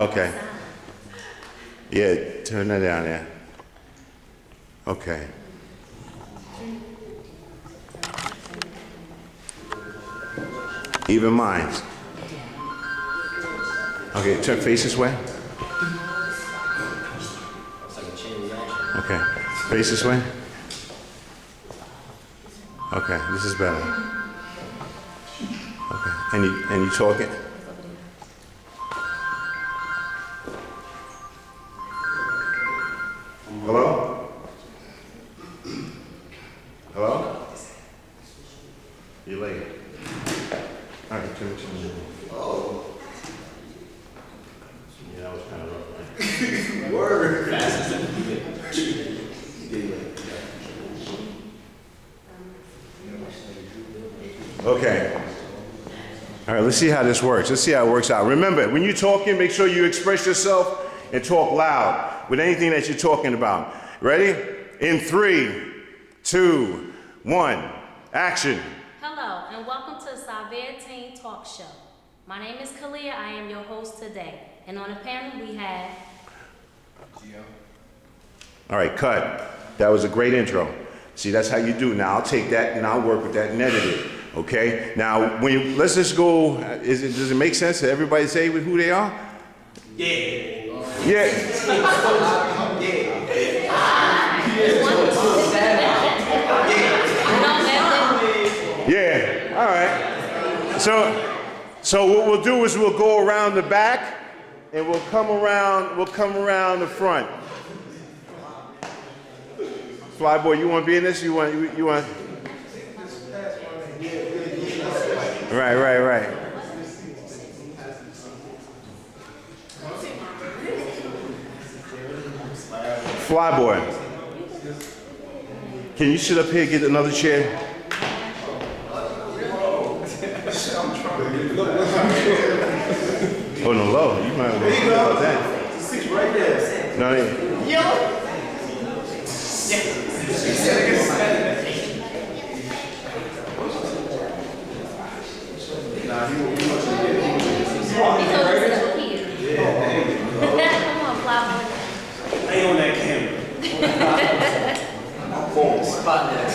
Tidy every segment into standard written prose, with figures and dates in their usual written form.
Okay. Yeah, turn that down there. Okay. Even minds. Okay, turn face this way. Okay, face this way. Okay, this is better. Okay, and you talking? Hello? Hello? You're late. All right, turn to me. Oh. Yeah, that was kind of rough, right? Word. Fast as Okay. All right, let's see how this works. Let's see how it works out. Remember, when you're talking, make sure you express yourself and talk loud with anything that you're talking about. Ready? In 3, 2, 1, action. Hello, and welcome to the S.a.u.v.e.r Teen Talk Show. My name is Kalia. I am your host today. And on the panel, we have... All right, cut. That was a great intro. See, that's how you do. Now, I'll take that and I'll work with that and edit it. Okay? Now, let's just go, does it make sense to everybody say who they are? Yeah. Yeah. Yeah. All right. So what we'll do is we'll go around the back and we'll come around the front. Flyboy, you want to be in this? You want? Right. Flyboy, can you sit up here and get another chair? Oh, no, low. You might want to think about that. Six right there. No, Come on, Flyboy. Lay on that camera. Boom. Spot that.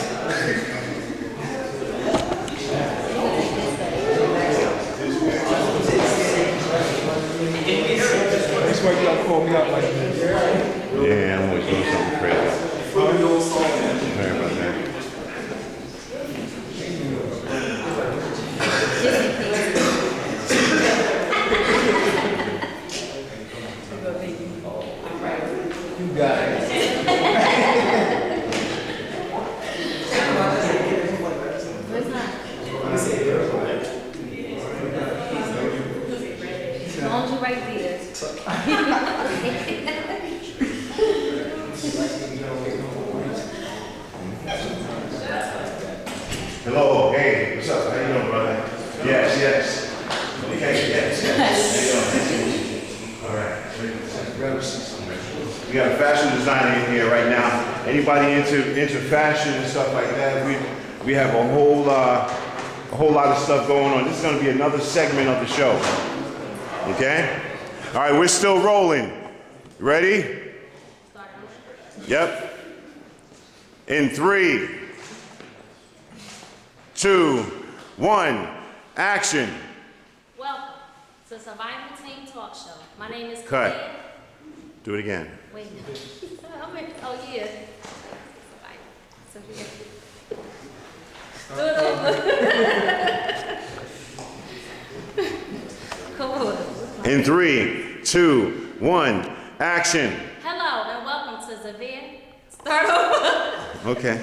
That's why y'all call me out like that. yeah, I'm gonna do something crazy. Sorry about that. You got it. As long as you right there. Hello, hey, what's up? How you doing, brother? Yes. Okay, yes. All right. We got a fashion designer in here right now. Anybody into fashion and stuff like that? We have a whole lot of stuff going on. This is going to be another segment of the show. Okay? All right, we're still rolling. Ready? Yep. In 3, 2, 1, action. Welcome to Survival Team Talk Show. My name is Cut. Kalia. Do it again. Wait. Oh, yeah. Sophia. Do it over. Come on. In 3, 2, 1, action. Hello, and welcome to S.a.u.v.e.r. Start over. Okay.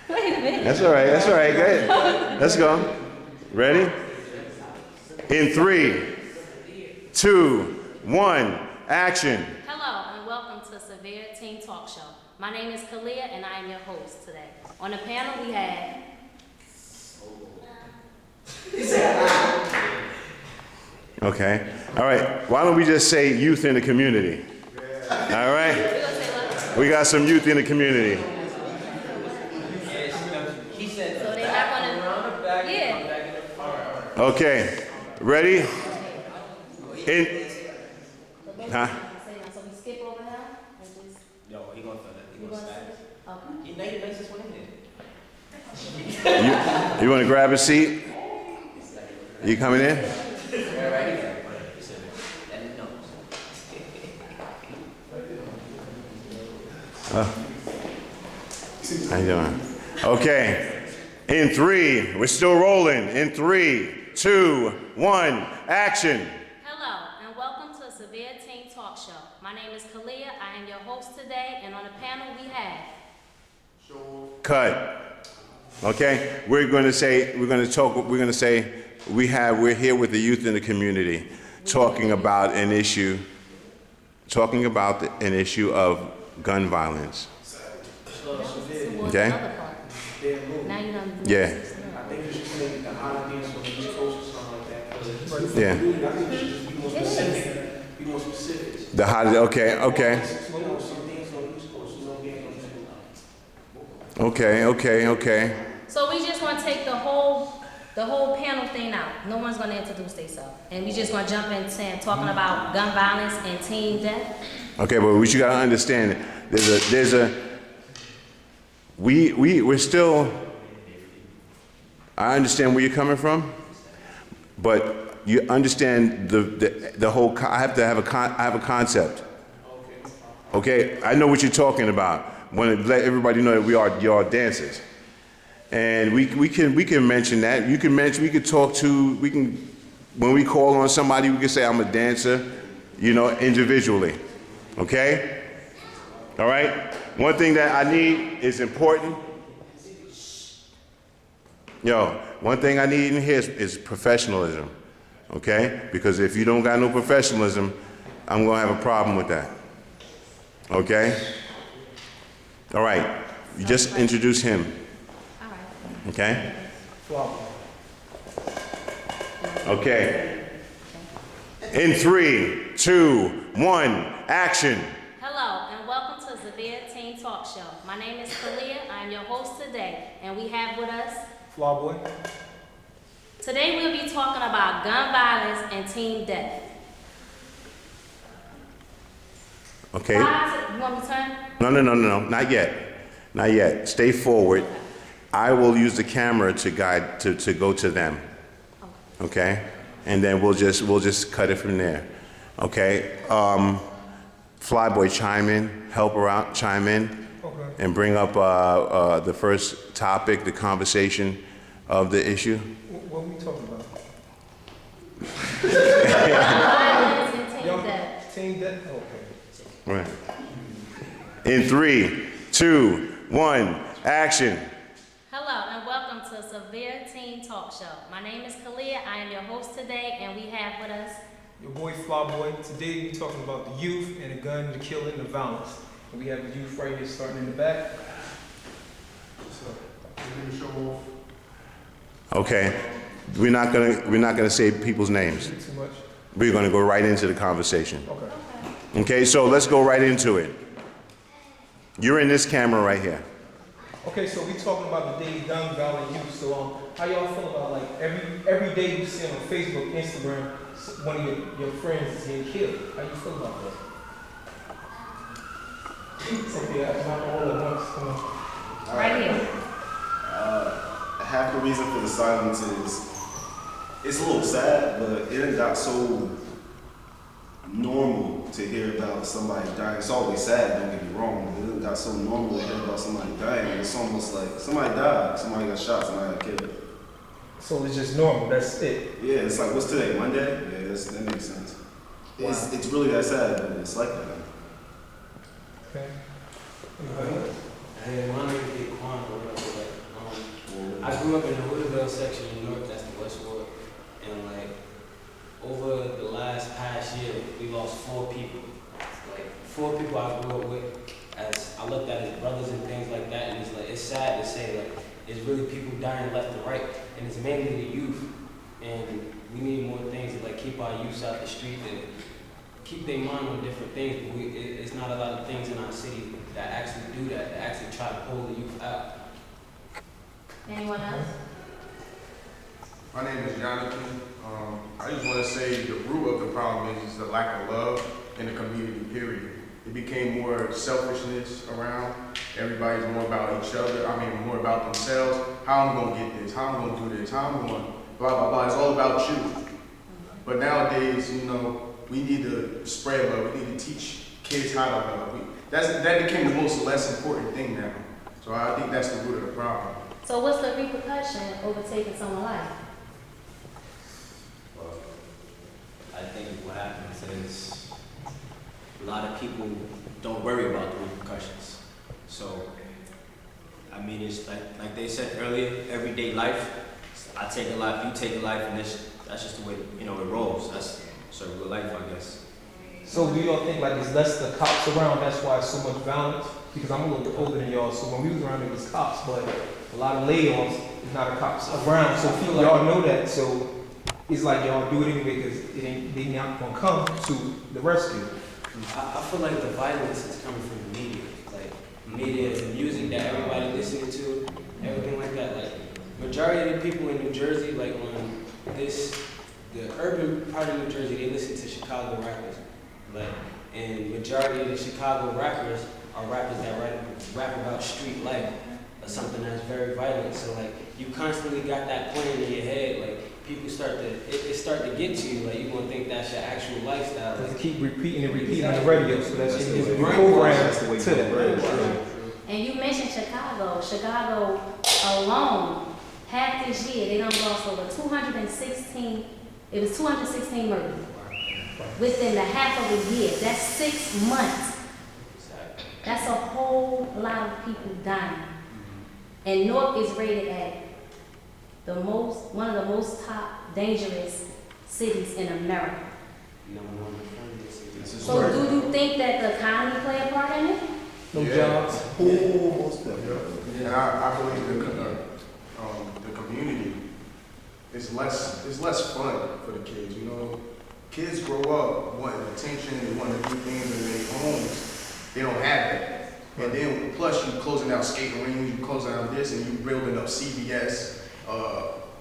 Wait a minute. That's all right. Go ahead. Let's go. Ready? In 3, 2, 1, action. Hello, and welcome to S.a.u.v.e.r Teen Talk Show. My name is Kalia, and I am your host today. On the panel, we have... Okay. All right. Why don't we just say youth in the community? All right. We're gonna say what? We got some youth in the community. So they're not gonna... Yeah. Okay. Ready? In Huh? So we skip over him and just, Yo, he gonna feel that. He you gonna gonna stack. say? Okay. He made the nicest one in here. You want to grab a seat? You coming in? Yeah, right here. He said, and he knows. How you doing? Okay. In 3, we're still rolling. In 3, 2, 1, action. Hello, and welcome to S.a.u.v.e.r Teen Talk Show. My name is Kalia. I am your host today, and on the panel we have. Cut. Okay. We're going to say we're here with the youth in the community, talking about an issue of gun violence. Okay. Now you done. Yeah. I think you should make the holidays for the East Coast or something like that. Yeah. I think you should just be more specific. Be more specific. The holiday. Okay. Okay. You know, some things on the East Coast, you know, getting on Okay. So we just want to take the whole panel thing out. No one's going to introduce themselves, and we just going to jump in saying talking about gun violence and teen death. Okay, but what you gotta understand, we're still. I understand where you're coming from, but you understand the whole. I have a concept. Okay, I know what you're talking about. Want to let everybody know that you are dancers, and we can mention that. We could talk to. When we call on somebody, we can say I'm a dancer, individually. Okay? All right? One thing that I need is important. One thing I need in here is professionalism. Okay? Because if you don't got no professionalism, I'm going to have a problem with that. Okay? All right. You just introduce him. All right. Okay? Okay. In 3, 2, 1, action. Hello, and welcome to S.a.u.v.e.r Teen Talk Show. My name is Kalia. I'm your host today, and we have with us. Flyboy. Today we'll be talking about gun violence and teen death. Okay. You want me to turn? No. Not yet. Stay forward. I will use the camera to guide to go to them. Okay? And then we'll just cut it from there. Okay? Flyboy, chime in, help her out, chime in, Okay. and bring up the first topic, the conversation of the issue. What are we talking about? Violence and teen death. Teen death? Okay. Right. In 3, 2, 1, action. Hello, and welcome to S.a.u.v.e.r Teen Talk Show. My name is Kalia. I am your host today, and we have with us. Your boy Flyboy. Today we're talking about the youth and the gun, the killing, the violence. And we have the youth right here starting in the back. So, we're gonna show off. Okay. We're not gonna say people's names. Too much. We're gonna go right into the conversation. Okay. Okay, so let's go right into it. You're in this camera right here. Okay, so we talking about the day gun violent youth. So how y'all feel about like every day you see on Facebook, Instagram, one of your friends is getting killed? How you feel about that? Okay, not all at once. Come on. Right here. Half the reason for the silence is it's a little sad, but it done got so normal to hear about somebody dying. It's always sad, don't get me wrong, but it done got so normal to hear about somebody dying. It's almost like somebody died, somebody got shot, somebody got killed. So it's just normal, that's it. Yeah, it's like, what's today, Monday? Yeah, that makes sense. Wow. It's really that sad, but it's like that. Okay. Hey, my name is Big Quan, or whatever. I grew up in the Unveil section in New York, that's the West Ward, and like over the past year, we lost 4 people. Like 4 people I grew up with, as I looked at as brothers and things like that, and it's sad to say like it's really people dying left and right, and it's mainly the youth, and we need more things to like keep our youth out the street and keep their mind on different things. But it's not a lot of things in our city that actually do that actually try to pull the youth out. Anyone else? My name is Jonathan. I just want to say the root of the problem is the lack of love in the community, period. It became more selfishness around. Everybody's more about each other. I mean, more about themselves. How I'm gonna get this, how I'm gonna do this, how I'm gonna blah, blah, blah. It's all about you. But nowadays, you know, we need to spread love. We need to teach kids how to love. That became the most less important thing now. So I think that's the root of the problem. So what's the repercussion over taking someone's life? Well, I think what happens is a lot of people don't worry about the repercussions. So, I mean, it's like they said earlier, everyday life. I take a life, you take a life, and that's just the way, you know, it rolls. That's circular life, I guess. So do y'all think like there's less the cops around, that's why it's so much violence? Because I'm a little bit older than y'all, so when we was around, it was cops, but a lot of layoffs, there's not a cops around. So people, y'all know that, so it's like y'all do it anyway because they not gonna come to the rescue. I feel like the violence is coming from the media. Like, media, the music that everybody listening to, everything like that. Like, majority of the people in New Jersey, like on the urban part of New Jersey, they listen to Chicago rappers. Like, and majority of the Chicago rappers are rappers that rap about street life or something that's very violent. So like, you constantly got that playing in your head. Like, people start to get to you. Like, you gonna think that's your actual lifestyle. Because keep repeating on the radio, so that's the programmed to that. And you mentioned Chicago. Chicago alone, half this year, they done lost over 216, it was 216 murders. Within the half of a year, that's 6 months. That's a whole lot of people dying. And Newark is rated at one of the most top dangerous cities in America. So do you think that the economy play a part in it? No jobs. And I believe the community is less fun for the kids. You know, kids grow up wanting attention, they want to do things in their homes. They don't have that. And then plus you closing out skating rings, you closing out this, and you building up CVS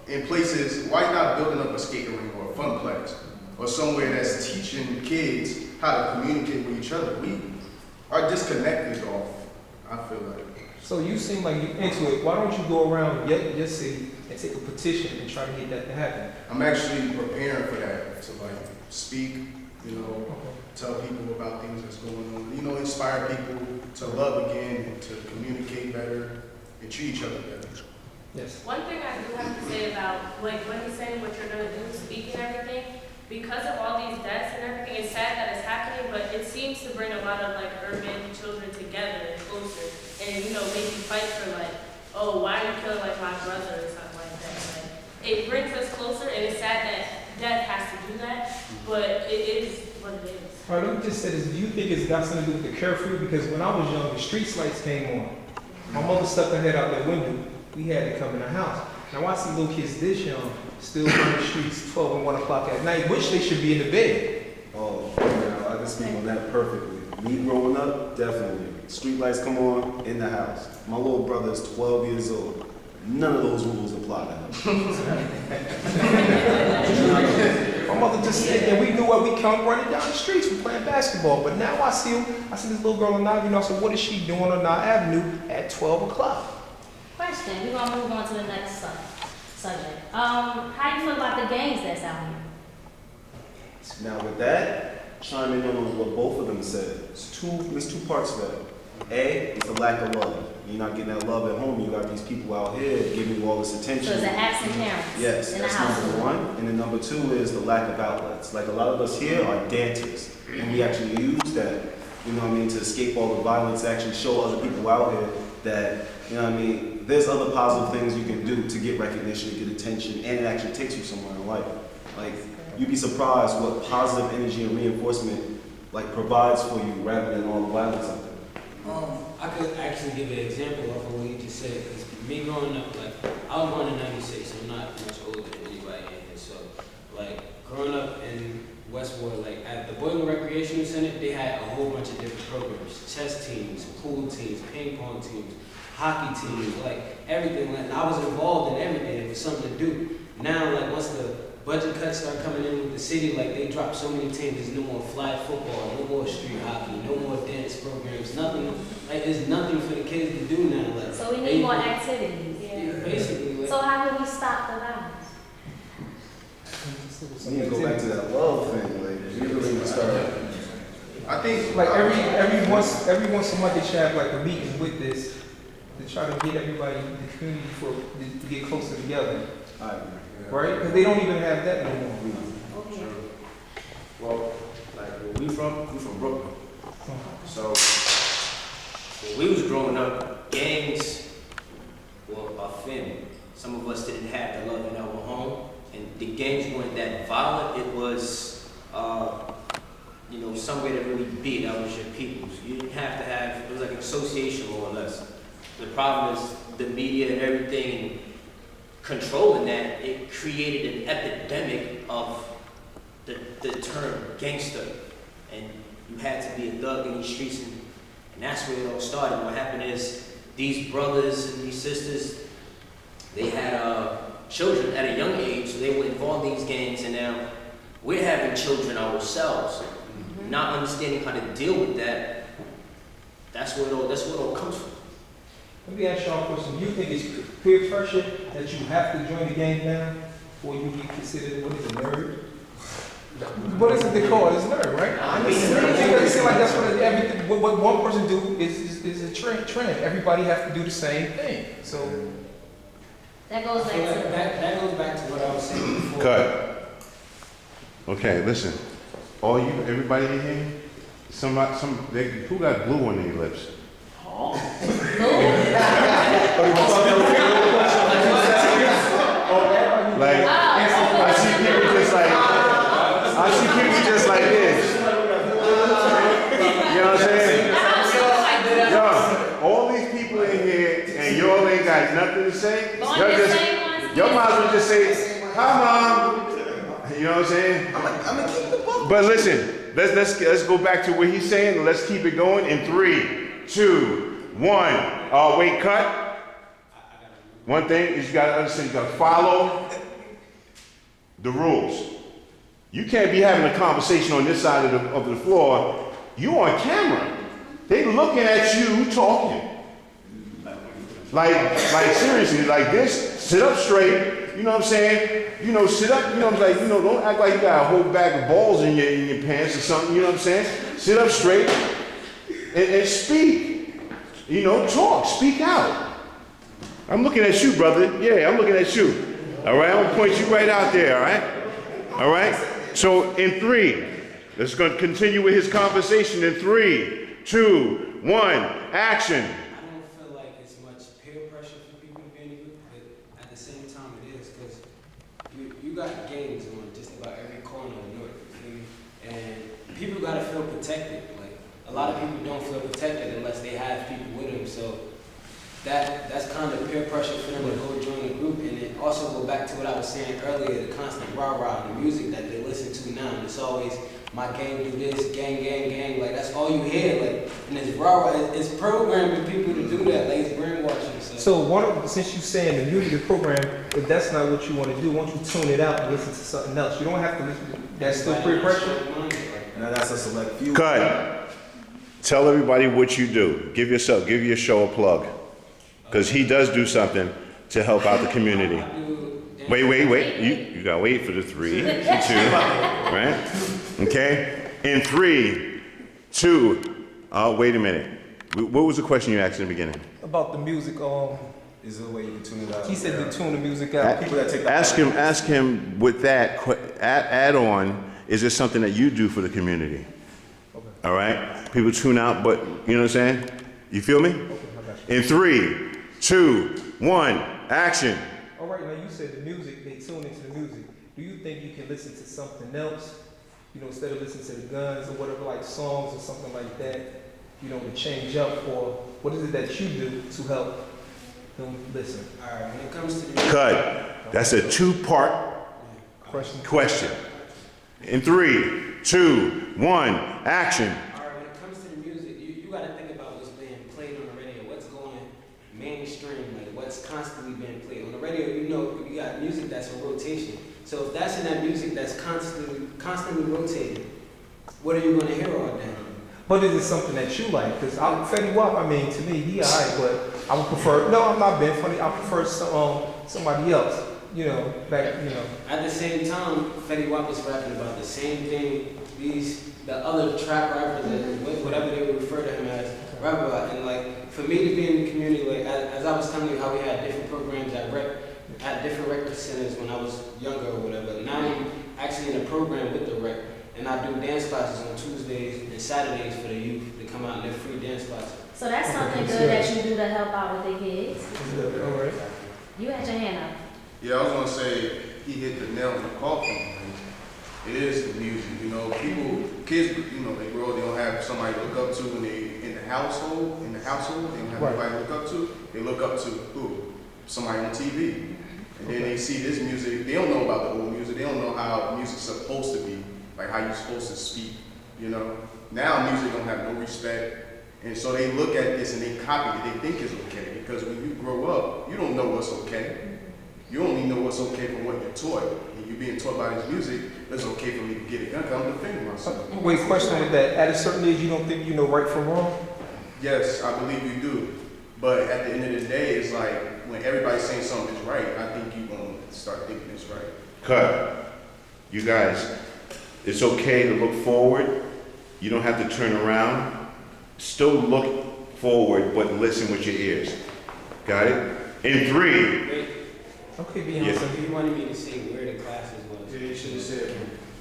in places. Why not building up a skating rink or a funplex or somewhere that's teaching kids how to communicate with each other? We are disconnected off, I feel like. So you seem like you're into it. Why don't you go around your city and take a petition and try to get that to happen? I'm actually preparing for that, to like speak, you know, tell people about things that's going on, you know, inspire people to love again and to communicate better and treat each other better. Yes. One thing I do have to say about, like, when he's saying what you're going to do, speak and everything, because of all these deaths and everything, it's sad that it's happening, but it seems to bring a lot of, like, urban children together and closer. And, you know, maybe fight for, like, oh, why are you killing, like, my brother or something like that. Like, it brings us closer, and it's sad that death has to do that, but it is what it is. All right, let me just say this. Do you think it's got something to do with the curfew? Because when I was young, the street lights came on. My mother stuck her head out that window. We had to come in the house. Now I see little kids this young still on the streets 12 and 1 o'clock at night, which they should be in the bed. Oh, yeah, I can speak on that perfectly. Me growing up, definitely. Street lights come on in the house. My little brother is 12 years old. None of those rules apply to him. My mother just said that we knew where we come running down the streets, we playing basketball. But now I see this little girl on Avenue, I said, what is she doing on our Avenue at 12 o'clock? Question, we're gonna move on to the next subject. How you feel about the gangs that's out here? Now with that, chime in on what both of them said. There's two parts to that. A, is the lack of love. You're not getting that love at home. You got these people out here giving you all this attention. So it's an absent parents Yes, in the that's house. number one. And then number two is the lack of outlets. Like a lot of us here are dancers, and we actually use that, you know what I mean, to escape all the violence, actually show other people out here that, you know what I mean, there's other positive things you can do to get recognition, to get attention, and it actually takes you somewhere in life. Like, you'd be surprised what positive energy and reinforcement like provides for you rather than all the violence out there. I could actually give an example of what you just said, because me growing up, like, I was born in 96, so I'm not much older than anybody in here, so, like, growing up in Westwood, like, at the Boylan Recreation Center, they had a whole bunch of different programs, chess teams, pool teams, ping pong teams, hockey teams, like, everything, like, and I was involved in everything, it was something to do. Now, like, once the budget cuts start coming in with the city, like, they drop so many teams, there's no more flag football, no more street hockey, no more dance programs, nothing. Like, there's nothing for the kids to do now. Like, So we need more activities. yeah, basically. Like, So how can we stop the violence? We need to go back to that love thing, like, we really need to start. I think Like every once a month they should have like a meeting with this to try to get everybody in the community to get closer together, I agree. right? Because they don't even have that no more. Okay. Well, like where we from Brooklyn. So when we was growing up, gangs were a thing. Some of us didn't have the love in our home, and the gangs weren't that violent. It was, somewhere to really be. That was your peoples. You didn't have to have. It was like an association more or less. The problem is the media and everything and controlling that. It created an epidemic of the term gangster, and you had to be a thug in the streets, and that's where it all started. What happened is these brothers and these sisters, they had children at a young age, so they were involved in these gangs, and now we're having children ourselves, not understanding how to deal with that. That's where it all comes from. Let me ask y'all a question. Do you think it's peer pressure that you have to join the gang now before you get considered, what is a nerd? What is it they call it? It's nerd, right? I mean, because it seems like that's what one person do is a trend. Everybody has to do the same thing. So That goes I back feel like to. that goes back to what I was saying before. Cut. Okay, listen. Everybody in here, who got glue on their lips? Like, I see people just like this. You know what I'm saying? Yo, all these people in here, and y'all ain't got nothing to say. Y'all might as well just say, "Hi, Mom." You know what I'm saying? I'm gonna keep the book. But listen, let's go back to what he's saying, and let's keep it going in 3, 2, 1. Wait, cut. One thing is you gotta understand, you gotta follow the rules. You can't be having a conversation on this side of the floor. You on camera. They looking at you talking. Like seriously, like this, sit up straight. You know what I'm saying? Sit up, don't act like you got a whole bag of balls in your pants or something, you know what I'm saying? Sit up straight and speak. Talk, speak out. I'm looking at you, brother. Yeah, I'm looking at you. All right, I'm gonna point you right out there, all right? All right? So in 3, let's go continue with his conversation in 3, 2, 1, action. I don't feel like it's much peer pressure for people to be in a group, but at the same time it is, because you got gangs on just about every corner of North, you feel me? And people gotta feel protected. Like, a lot of people don't feel protected unless they have people with them, so that's kind of peer pressure for them to go join a group. And then also go back to what I was saying earlier, the constant rah-rah, the music that they listen to now. It's always, my gang do this, gang, gang, gang. Like, that's all you hear. Like, and it's rah-rah. It's programming people to do that. Like, it's brainwashing. So since you're saying the music is programmed, if that's not what you want to do, why don't you tune it out and listen to something else? You don't have to listen to that's still peer pressure. Now that's a select few. Cut. Tell everybody what you do. Give your show a plug. Because he does do something to help out the community. Wait. You gotta wait for the 3, 2, right? Okay? In 3, 2, wait a minute. What was the question you asked in the beginning? About the music, Is there a way you can tune it out? he said to tune the music out. People that take that Ask him with that add on, is this something that you do for the community? Okay. All right? People tune out, but you know what I'm saying? You feel me? Okay, I got you. In 3, 2, 1, action. All right, now you said the music, they tune into the music. Do you think you can listen to something else, instead of listening to the Guns or whatever, like songs or something like that, to change up, or what is it that you do to help them listen? All right, when it comes to the Cut. That's a 2-part question. In 3, 2, 1, action. All right, when it comes to the music, you got to think about what's being played on the radio, what's going mainstream, like what's constantly being played. On the radio, you got music that's in rotation. So if that's in that music that's constantly rotating, what are you going to hear all day? But is it something that you like? Because Fetty Wap, I mean, to me, he alright, but I would prefer. No, I'm not being funny. I prefer somebody else. You know, back. You know. At the same time, Fetty Wap is rapping about the same thing the other trap rappers, and whatever they would refer to him as, rap about. And like, for me to be in the community, like as I was telling you how we had different programs at different record centers when I was younger or whatever. Now I'm actually in a program with the rec, and I do dance classes on Tuesdays and Saturdays for the youth to come out and their free dance classes. So that's something good that you do to help out with the kids. All right. You had your hand up. Yeah, I was gonna say, he hit the nail on the coffin. It is the music, you know, kids, you know, they grow up, they don't have somebody to look up to when they in the household, they don't have anybody to look up to. They look up to who? Somebody on TV. And then they see this music, they don't know about the old music, they don't know how music's supposed to be, like how you're supposed to speak, you know. Now music don't have no respect, and so they look at this and they copy it, they think it's okay, because when you grow up, you don't know what's okay. You only know what's okay from what you're taught. And you're being taught by this music, it's okay for me to get a gun, because I'm defending myself. Wait, question with that. At a certain age, you don't think you know right from wrong? Yes, I believe you do. But at the end of the day, it's like, when everybody's saying something is right, I think you're going to start thinking it's right. Cut. You guys, it's okay to look forward. You don't have to turn around. Still look forward, but listen with your ears. Got it? In 3. Wait, Okay, Yeah. so you wanted me to say where the classes was. Yeah, you should have said,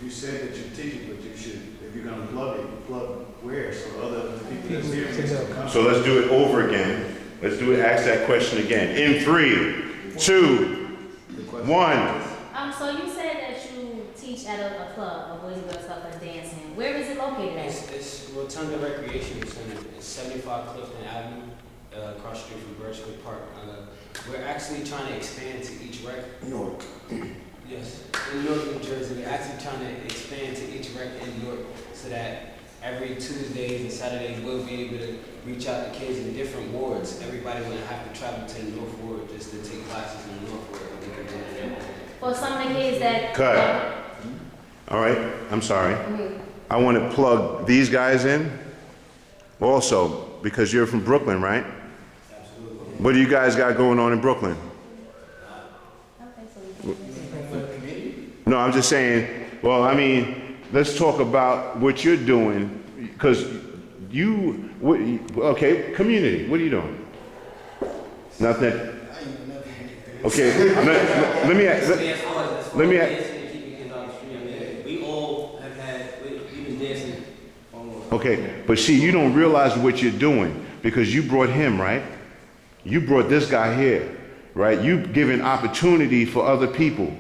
you said that you're teaching, but you should, if you're gonna plug it, you plug where, so other people that's here can come. So let's do it over again. Let's do it. Ask that question again. In 3, 2, 1. So you said that you teach at a club, a Boys and Girls Club for dancing. Where is it located at? It's Rotunda Recreation Center. It's 75 Clifton Avenue, across the street from Birchwood Park. We're actually trying to expand to each rec. York. Yes, in Newark, New Jersey. We're actually trying to expand to each rec in New York so that every Tuesdays and Saturdays we'll be able to reach out to kids in different wards. Everybody wouldn't have to travel to the North Ward just to take classes in the North Ward. For some of the kids that... Cut. All right, I'm sorry. I want to plug these guys in also, because you're from Brooklyn, right? Absolutely. What do you guys got going on in Brooklyn? Okay, so No, I'm just saying, well, I mean, let's talk about what you're doing, because okay, community, what are you doing? Nothing. Okay, let me We all have had, we've been dancing. okay, but see, you don't realize what you're doing, because you brought him, right? You brought this guy here, right? You've given opportunity for other people.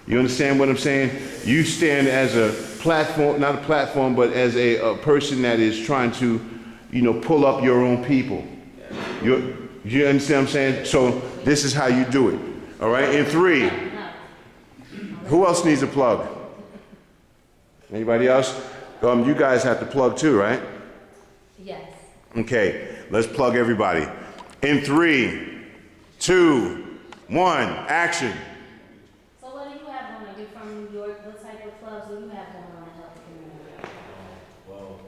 You understand what I'm saying? You stand as a platform, not a platform, but as a person that is trying to, you know, pull up your own people. You understand what I'm saying? So this is how you do it. All right, in 3. Who else needs a plug? Anybody else? You guys have to plug too, right? yes. Okay, let's plug everybody. In 3, 2, 1, action. So what do you have going on? You're from New York. What type of clubs do you have going on to help the community? Well,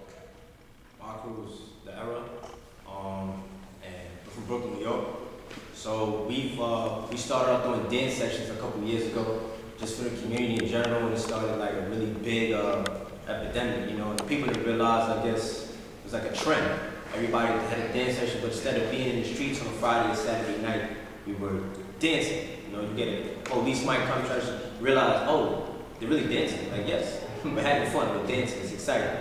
my crew is the Era, and we're from Brooklyn, New York. So we started out doing dance sessions a couple years ago, just for the community in general, and it started like a really big epidemic. You know, and people didn't realize, I guess, it was like a trend. Everybody had a dance session, but instead of being in the streets on a Friday and Saturday night, we were dancing. You know, you get a police might come try to realize, oh, they're really dancing. Like, yes, we're having fun, we're dancing, it's exciting.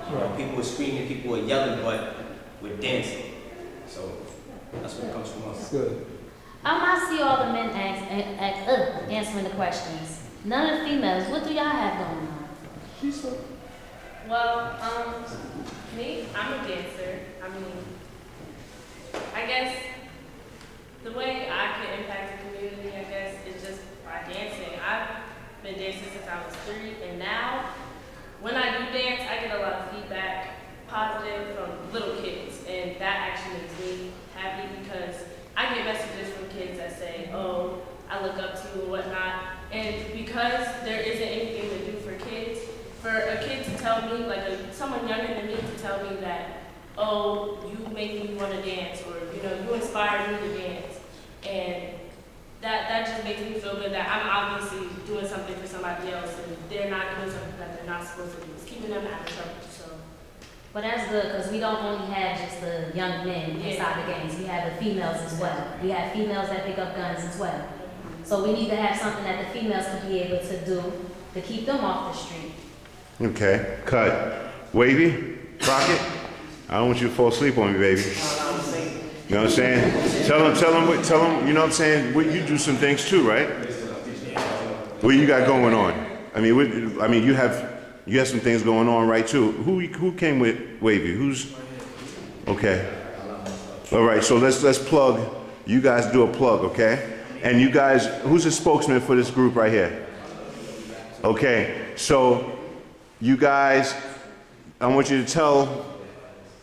You know, people were screaming, people were yelling, but we're dancing. So that's what comes from us. That's good. I see all the men answering the questions. None of the females. What do y'all have going on? Well, me, I'm a dancer. I mean, I guess the way I can impact the community, I guess, is just by dancing. I've been dancing since I was 3, and now, when I do dance, I get a lot of feedback, positive, from little kids, and that actually makes me happy because I get messages from kids that say, oh, I look up to you and whatnot, and because there isn't anything to do for kids, for a kid to tell me, like someone younger than me to tell me that, oh, you make me want to dance, or you inspire me to dance, and that just makes me feel good that I'm obviously doing something for somebody else, and they're not doing something that they're not supposed to do. It's keeping them out of trouble. So. But that's good, because we don't only have just the young men inside the gangs. We have the females as well. We have females that pick up guns as well. So we need to have something that the females can be able to do to keep them off the street. Okay, cut. Wavy, Crockett, I don't want you to fall asleep on me, baby. You know what I'm saying? Tell them, you know what I'm saying? You do some things too, right? What you got going on? I mean, you have some things going on, right, too. Who came with Wavy? Who's, okay. All right, so let's plug. You guys do a plug, okay? And you guys, who's the spokesman for this group right here? Okay, so you guys, I want you to tell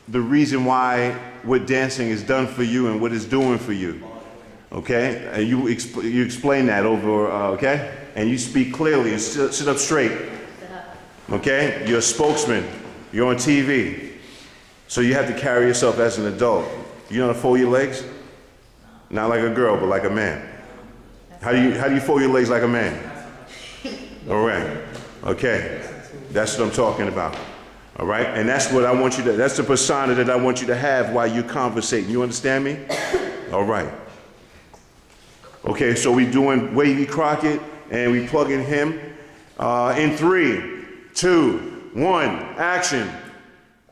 the reason why what dancing is done for you and what it's doing for you. Okay? And you explain that over, okay? And you speak clearly and sit up straight. Okay? You're a spokesman. You're on TV. So you have to carry yourself as an adult. You know how to fold your legs? Not like a girl, but like a man. How do you fold your legs like a man? All right. Okay. That's what I'm talking about. All right? And that's what I want you to, that's the persona that I want you to have while you're conversating. You understand me? All right. Okay, so we doing Wavy Crockett and we plugging him. In 3, 2, 1, action. My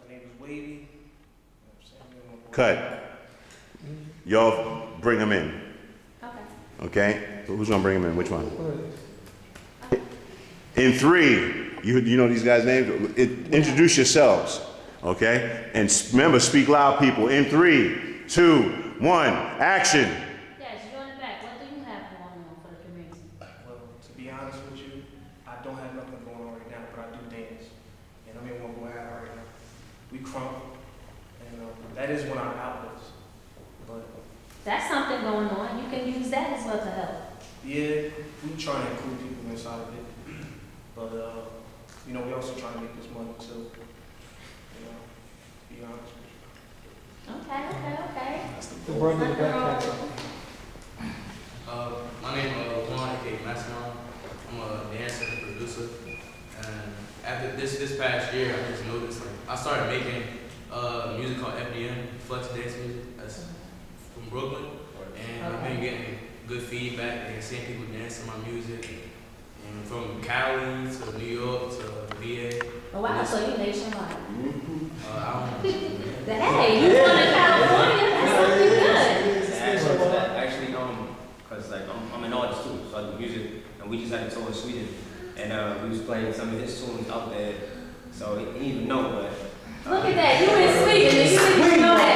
name is Wavy. Cut. Y'all bring him in. Okay. Okay? Who's gonna bring him in? Which one? In 3, you know these guys' names? Introduce yourselves, okay? And remember, speak loud, people. In 3, 2, 1, action. Yes, you're in the back. What do you have going on for the community? Well, to be honest with you, I don't have nothing going on right now, but I do dance. And I'm in one more out right now. We crump, and that is one of our outlets. But That's something going on. You can use that as well to help. yeah, we try to include people inside of it. But we also try to make this money too. Be honest with you. Okay. The brother in the back. My name is Juan, aka Macedon. I'm a dancer and producer. And after this past year, I just noticed I started making music called FDM, Flex Dance Music. That's from Brooklyn. And I've been getting good feedback and seeing people dance to my music. And from Cali to New York to VA. Oh wow, so you nationwide. I don't know. Hey, you going to California? That's something good. Actually, cause like I'm an artist too, so I do music, and we just had a tour in Sweden, and we was playing some of his tunes out there, so he didn't even know, but. Look at that, you in Sweden and you didn't even know that.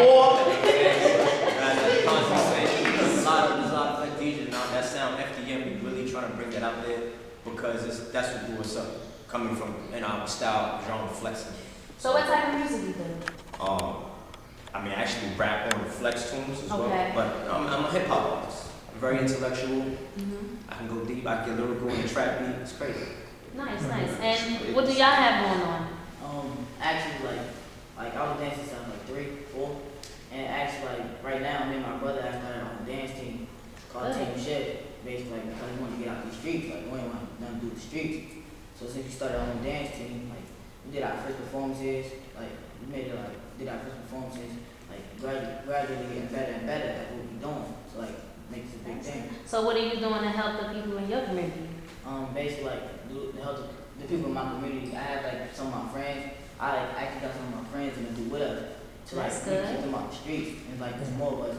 There's a lot of like DJs now, that sound FDM, we really trying to bring that out there, because that's what blew us up, coming from in our style, genre flexing. So what type of music you do? I actually rap on flex tunes as well, Okay. but I'm a hip hop artist. I'm very intellectual. Mm-hmm. I can go deep. I can get lyrical in the trap beat. It's crazy. Nice. And what do y'all have going on? Actually, like I was dancing since I was like 3, 4, and actually, like right now, me and my brother have started on a dance team called Team Shit, basically because we want to get out the streets. Like we ain't want nothing to do with the streets. So since we started on the dance team, like we did our first performances, like we made it did our first performances, like gradually getting better and better at what we're doing. So like makes it a big thing. So what are you doing to help the people in your community? Basically to help the people in my community. I have some of my friends. I actually got some of my friends in the group with us to That's keep good. them out the streets and there's more of us.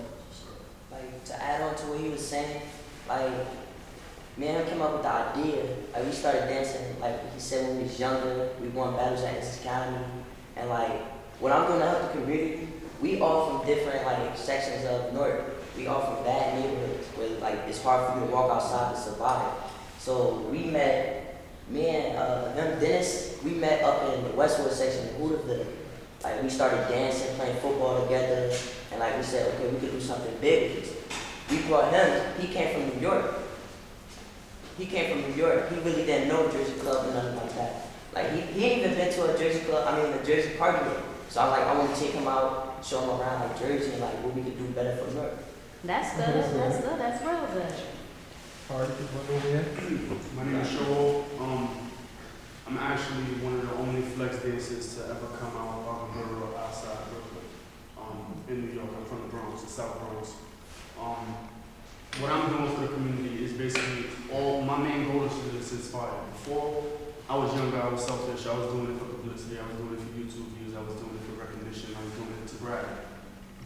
Like to add on to what he was saying, like me and him came up with the idea. Like we started dancing, like he said when we was younger, we won battles at Essex County, and like what I'm doing to help the community, we all from different sections of North. We all from bad neighborhoods where it's hard for you to walk outside to survive. So we met, me and him, Dennis, we met up in the Westwood section of Hooterville. Like we started dancing, playing football together, and we said, okay, we could do something big with this. We brought him, he came from New York. He really didn't know Jersey Club or nothing like that. Like he ain't even been to a Jersey club, a Jersey party yet. So I'm like, I want to take him out, show him around like Jersey and like what we could do better for North. That's good, that's good, that's real good. All right, one over here. My name is Shoal. I'm actually one of the only flex dancers to ever come out of Unveil outside Brooklyn, in New York. I'm from the Bronx, the South Bronx. What I'm doing for the community is basically my main goal is to inspire. Before I was younger, I was selfish. I was doing it for publicity. I was doing it for YouTube views. I was doing it for recognition. I was doing it to brag.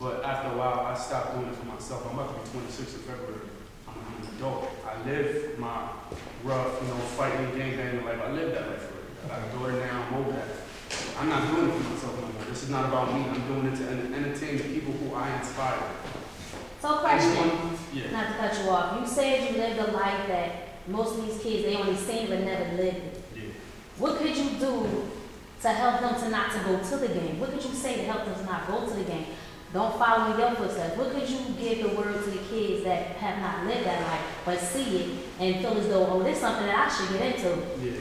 But after a while, I stopped doing it for myself. I'm about to be 26 in February. I'm an adult. I live my rough, fighting, gangbanging life. I live that life already. I got a daughter now. I'm over that. I'm not doing it for myself no more. This is not about me. I'm doing it to entertain the people who I inspire. So question, Yeah. not to cut you off, you said you lived a life that most of these kids, they only seen but never lived it. Yeah. What could you do to help them to not to go to the game? What could you say to help them to not go to the game? Don't follow in your footsteps. What could you give the word to the kids that have not lived that life but see it and feel as though, oh, this is something that I should get into? Yeah.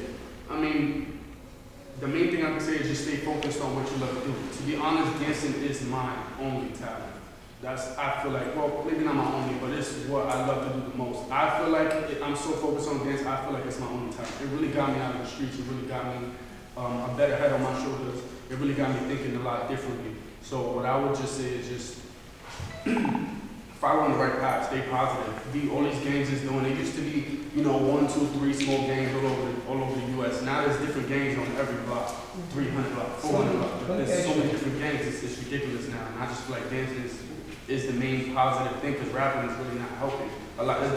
The main thing I can say is just stay focused on what you love to do. To be honest, dancing is my only talent. I feel like, well, maybe not my only, but it's what I love to do the most. I feel like I'm so focused on dance, I feel like it's my only talent. It really got me out of the streets. It really got me a better head on my shoulders. It really got me thinking a lot differently. So what I would just say is just follow on the right path, stay positive. All these games is doing, it used to be, 1, 2, 3 small games all over the U.S. Now there's different games on every block, 300 blocks, 400 blocks. There's so many different games, it's ridiculous now. And I just feel like dancing is the main positive thing because rapping is really not helping.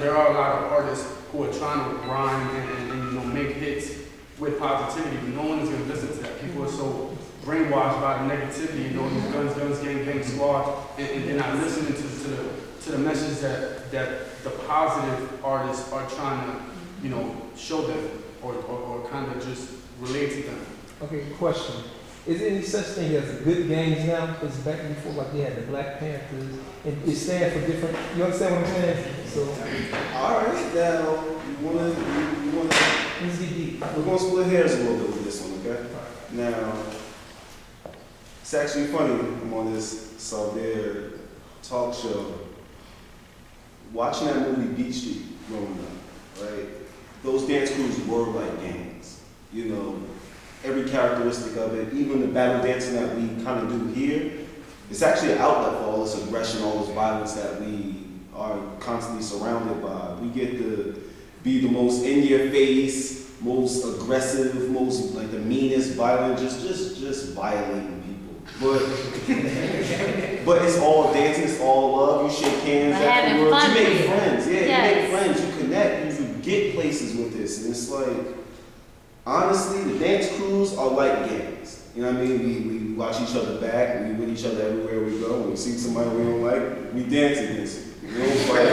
There are a lot of artists who are trying to rhyme and make hits with positivity, but no one is going to listen to that. People are so brainwashed by the negativity, guns, gang, squad, and they're not listening to the message that the positive artists are trying to, show them or kind of just relate to them. Okay, question. Is there any such thing as good games now? Because back before, like they had the Black Panthers, and it stands for different. You understand what I'm saying? So, all right, now you wanna. let's get deep. We're gonna split hairs a little bit with this one, okay? Now, it's actually funny. I'm on this S.a.u.v.e.r talk show, watching that movie Beat Street growing up, right? Those dance crews were like gangs, every characteristic of it, even the battle dancing that we kind of do here, it's actually an outlet for all this aggression, all this violence that we are constantly surrounded by. We get to be the most in-your-face, most aggressive, most like the meanest, violent, just violating people. But it's all dancing, it's all love. You shake hands afterwards. You make friends. Yeah, you make friends. You connect. You get places with this, and it's like. Honestly, the dance crews are like gangs. You know what I mean? We watch each other back, we with each other everywhere we go. When we see somebody we don't like, we dance against it. We don't fight.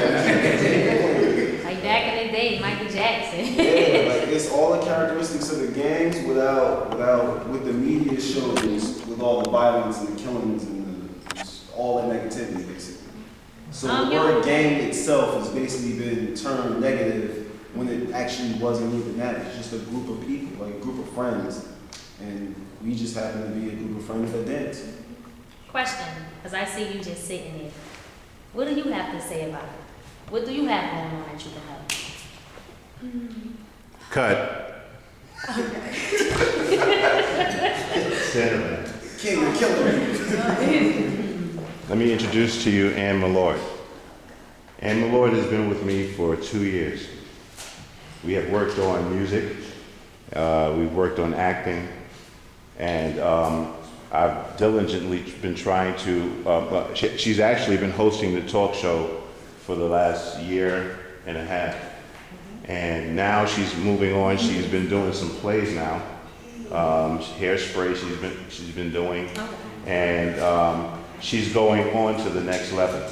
Like back in the day, Michael Jackson. Yeah, like it's all the characteristics of the gangs with the media shows, with all the violence and the killings and all the negativity, basically. So the word gang itself has basically been turned negative when it actually wasn't even that. It's just a group of people, like a group of friends. And we just happen to be a group of friends that dance. Question, because I see you just sitting there. What do you have to say about it? What do you have going on that you can help? Cut. Cinnamon. King, you're killing me. Let me introduce to you Ann Millard. Ann Millard has been with me for 2 years. We have worked on music, we've worked on acting, and I've diligently been trying to, she's actually been hosting the talk show for the last 1.5 years. And now she's moving on, she's been doing some plays now. Hairspray she's been doing, and she's going on to the next level.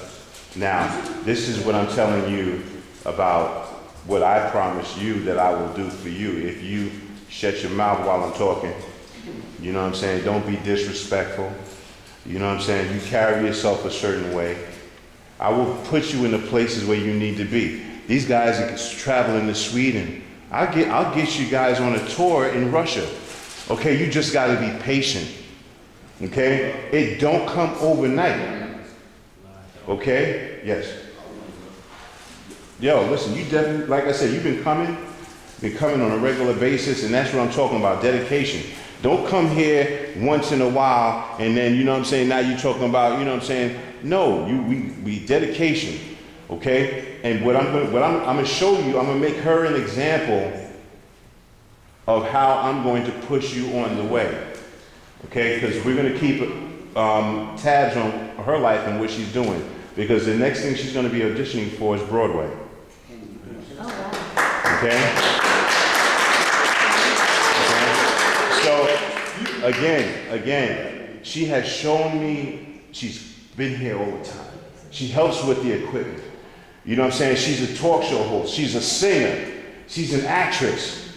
Now, this is what I'm telling you about what I promise you that I will do for you if you shut your mouth while I'm talking. You know what I'm saying? Don't be disrespectful. You know what I'm saying? You carry yourself a certain way. I will put you in the places where you need to be. These guys are traveling to Sweden. I'll get you guys on a tour in Russia. Okay, you just gotta be patient. Okay? It don't come overnight. Okay? Yes. Yo, listen, you definitely, like I said, you've been coming on a regular basis, and that's what I'm talking about, dedication. Don't come here once in a while, and then, you know what I'm saying, now you're talking about, you know what I'm saying, no, we dedication, okay? And what I'm gonna show you, I'm gonna make her an example of how I'm going to push you on the way, okay? Because we're gonna keep tabs on her life and what she's doing, because the next thing she's gonna be auditioning for is Broadway. Oh, wow. Okay? So, again, she has shown me, she's been here all the time. She helps with the equipment. You know what I'm saying? She's a talk show host. She's a singer. She's an actress.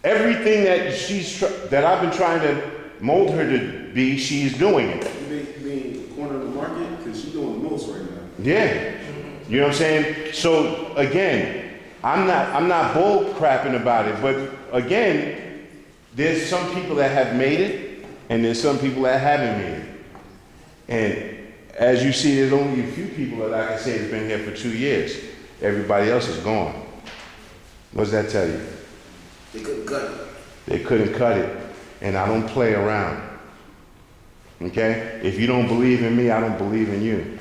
Everything that that I've been trying to mold her to be, she's doing it. You mean corner of the market? Because she's doing the most right now. Yeah. You know what I'm saying? So, again, I'm not bull crapping about it, but again, there's some people that have made it, and there's some people that haven't made it. And as you see, there's only a few people that I can say has been here for 2 years. Everybody else is gone. What does that tell you? They couldn't cut it. They couldn't cut it, and I don't play around. Okay? If you don't believe in me, I don't believe in you.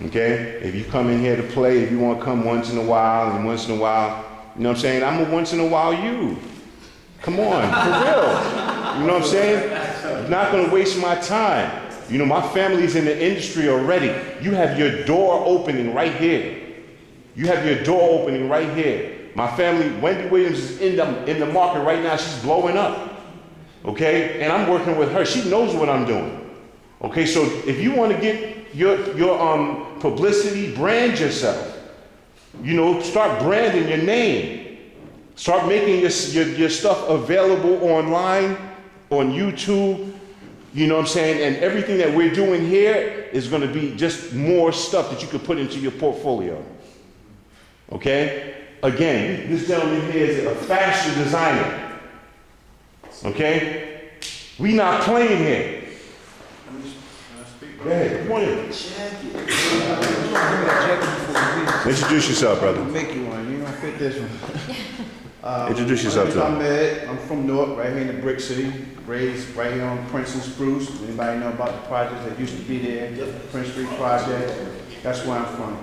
Okay? If you come in here to play, if you want to come once in a while, you know what I'm saying? I'm a once in a while you. Come on, for real. You know what I'm saying? I'm not going to waste my time. You know, my family's in the industry already. You have your door opening right here. You have your door opening right here. My family, Wendy Williams is in the market right now. She's blowing up. Okay? And I'm working with her. She knows what I'm doing. Okay? So if you want to get your publicity, brand yourself. You know, start branding your name. Start making your stuff available online, on YouTube. You know what I'm saying? And everything that we're doing here is going to be just more stuff that you could put into your portfolio. Okay? Again, this gentleman here is a fashion designer. Okay? We not playing here. Go ahead, come on in. Introduce yourself, brother. I'll make you one. You don't fit this one. Introduce yourself to I'm him. Ed. I'm from Newark, right here in the Brick City. Raised right here on Prince and Spruce. Anybody know about the projects that used to be there? Prince Street Project. That's where I'm from.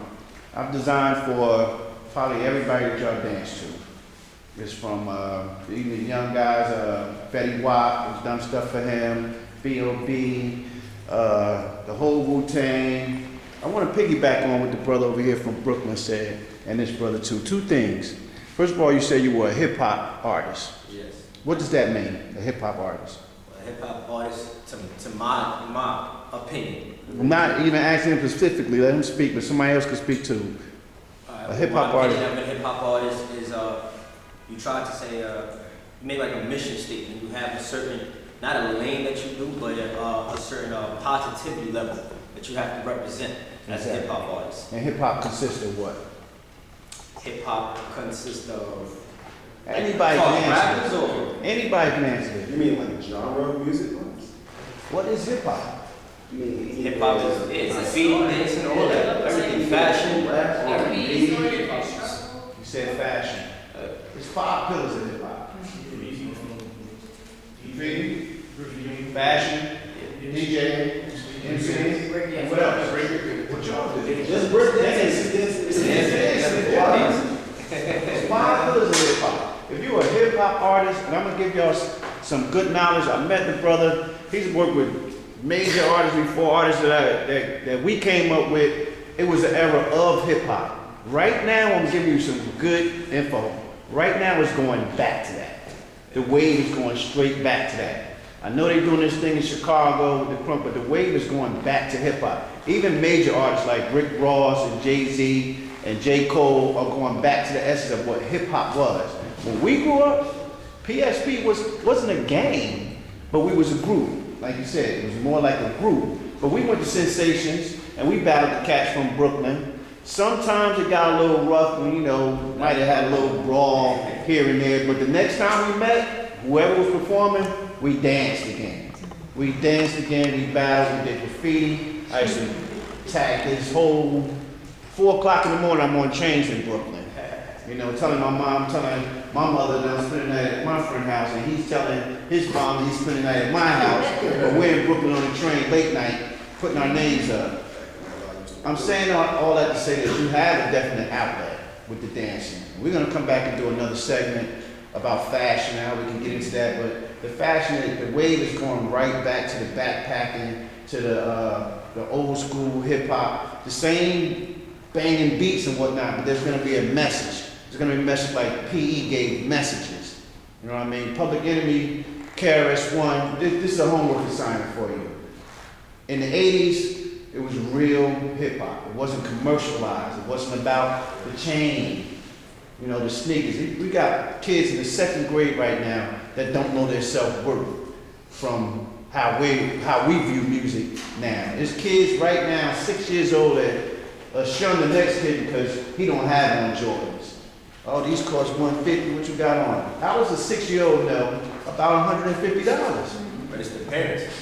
I've designed for probably everybody that y'all dance to. It's from even the young guys, Fetty Wap has done stuff for him, B.O.B., the whole Wu-Tang. I want to piggyback on what the brother over here from Brooklyn said, and this brother too. Two things. First of all, you said you were a hip-hop artist. Yes. What does that mean, a hip-hop artist? A hip hop artist, to my opinion. I'm not even asking him specifically, let him speak, but somebody else can speak too. A hip-hop artist. My opinion of a hip hop artist is you try to say make like a mission statement. You have a certain, not a lane that you do, but a certain positivity level that you have to represent as a hip hop artist. And hip-hop consists of what? Hip hop consists of Anybody can answer this. Anybody can answer this. You mean like genre of music? What is hip-hop? hip hop is graffiti, dancing, all that, everything, fashion, R&B. You said fashion. There's 5 pillars of hip-hop. Graffiti, fashion, DJ, MC, and what else? What y'all do? Just break dance. It's 5 pillars of hip-hop. If you're a hip-hop artist, and I'm going to give y'all some good knowledge. I met the brother. He's worked with major artists before, artists that we came up with. It was the era of hip-hop. Right now, I'm giving you some good info. Right now, it's going back to that. The wave is going straight back to that. I know they're doing this thing in Chicago with the crunk, but the wave is going back to hip-hop. Even major artists like Rick Ross and Jay-Z and J. Cole are going back to the essence of what hip-hop was. When we grew up, PSP wasn't a game, but we was a group. Like you said, it was more like a group. But we went to Sensations, and we battled the cats from Brooklyn. Sometimes it got a little rough, and might have had a little brawl here and there. But the next time we met, whoever was performing, we danced again. We danced again, we battled, we did graffiti. I used to tag this whole 4 o'clock in the morning, I'm on chains in Brooklyn. You know, telling my mother that I'm spending the night at my friend's house, and he's telling his mom he's spending the night at my house, but we're in Brooklyn on the train late night, putting our names up. I'm saying all that to say that you have a definite outlet with the dancing. We're gonna come back and do another segment about fashion, how we can get into that, but the fashion, the wave is going right back to the backpacking, to the old school hip hop, the same banging beats and whatnot, but there's gonna be a message. There's gonna be a message like PE gave messages. You know what I mean? Public Enemy, KRS-One, this is a homework assignment for you. In the 80s, it was real hip hop. It wasn't commercialized. It wasn't about the chain, you know, the sneakers. We got kids in the 2nd grade right now that don't know their self-worth from how we view music now. There's kids right now, 6 years old, that shun the next kid because he don't have on Jordans. Oh, these cost $150, what you got on? How does a 6-year-old know about $150? But it's the parents.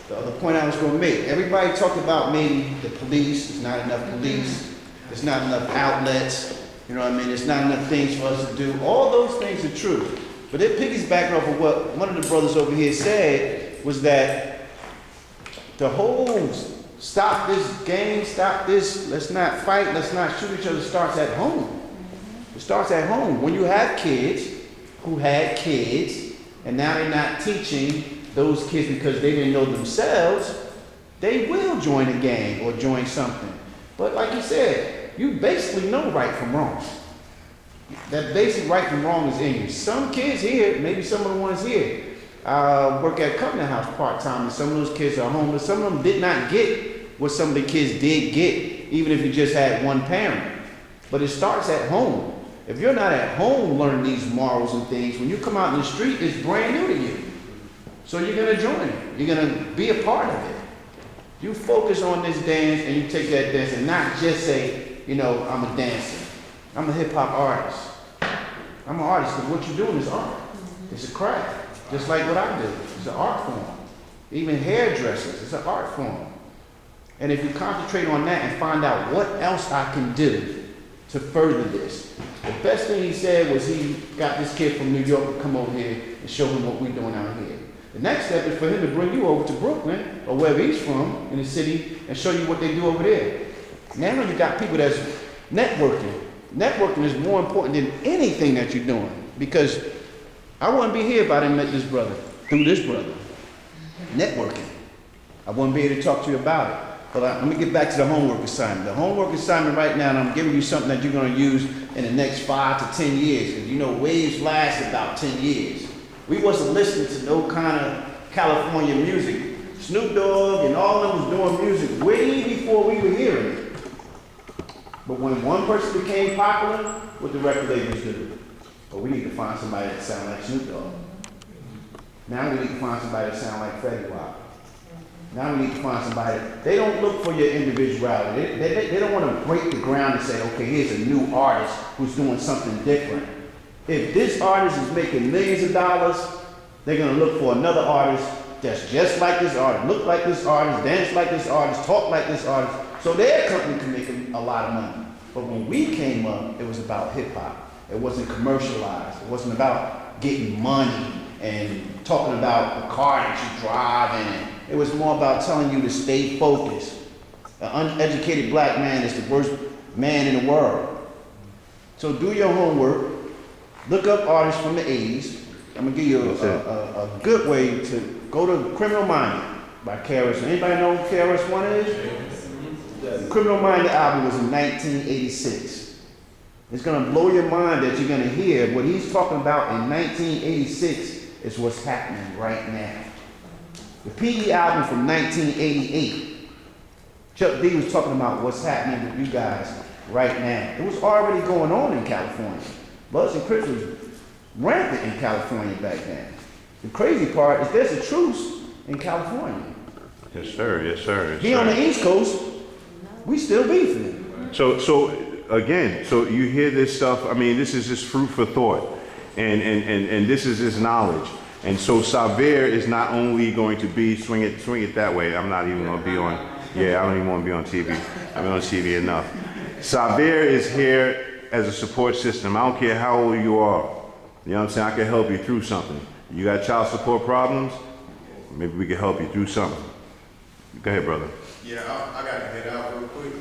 The other point I was going to make, everybody talked about maybe the police, there's not enough police, there's not enough outlets, you know what I mean, there's not enough things for us to do. All those things are true. But it piggybacks off of what one of the brothers over here said, was that the whole stop this game, stop this, let's not fight, let's not shoot each other, starts at home. It starts at home. When you have kids who had kids, and now they're not teaching those kids because they didn't know themselves, they will join a gang or join something. But like you said, you basically know right from wrong. That basic right from wrong is in you. Some kids here, maybe some of the ones here, work at Covenant House part-time, and some of those kids are homeless. Some of them did not get what some of the kids did get, even if you just had one parent. But it starts at home. If you're not at home learning these morals and things, when you come out in the street, it's brand new to you. So you're gonna join it. You're gonna be a part of it. You focus on this dance and you take that dance and not just say, you know, I'm a dancer. I'm a hip hop artist. I'm an artist because what you're doing is art. It's a craft. Just like what I do. It's an art form. Even hairdressers, it's an art form. And if you concentrate on that and find out what else I can do to further this. The best thing he said was he got this kid from New York to come over here and show him what we're doing out here. The next step is for him to bring you over to Brooklyn, or wherever he's from, in the city, and show you what they do over there. Now you got people that's networking. Networking is more important than anything that you're doing, because I wouldn't be here if I didn't met this brother, through this brother. Networking. I wouldn't be able to talk to you about it. But let me get back to the homework assignment. The homework assignment right now, and I'm giving you something that you're going to use in the next 5 to 10 years, because you know waves last about 10 years. We wasn't listening to no kind of California music. Snoop Dogg and all of them was doing music way before we were hearing it. But when one person became popular, what the record labels do? Well, we need to find somebody that sound like Snoop Dogg. Now we need to find somebody that sound like Fetty Wap. Now we need to find somebody. They don't look for your individuality. They don't want to break the ground and say, okay, here's a new artist who's doing something different. If this artist is making millions of dollars, they're going to look for another artist that's just like this artist, look like this artist, dance like this artist, talk like this artist, so their company can make a lot of money. But when we came up, it was about hip hop. It wasn't commercialized. It wasn't about getting money and talking about the car that you drive and it was more about telling you to stay focused. An uneducated black man is the worst man in the world. So do your homework. Look up artists from the 80s. I'm gonna give you a good way to go to Criminal Minded by KRS. Anybody know who KRS-One is? The Criminal Minded album was in 1986. It's gonna blow your mind that you're gonna hear what he's talking about in 1986 is what's happening right now. The PE album from 1988, Chuck D was talking about what's happening with you guys right now. It was already going on in California. Bloods and Crips was rampant in California back then. The crazy part is there's a truce in California. Yes, sir. Yes, sir. Yes, He sir. on the East Coast, we still beefing. So again, so you hear this stuff. I mean, this is just food for thought. And this is his knowledge. And so S.a.u.v.e.r is not only going to be, swing it that way. I'm not even gonna be on, yeah, I don't even wanna be on TV. I've been on TV enough. S.a.u.v.e.r is here as a support system. I don't care how old you are. You know what I'm saying? I can help you through something. You got child support problems? Maybe we can help you through something. Go ahead, brother. Yeah, I gotta head out real quick.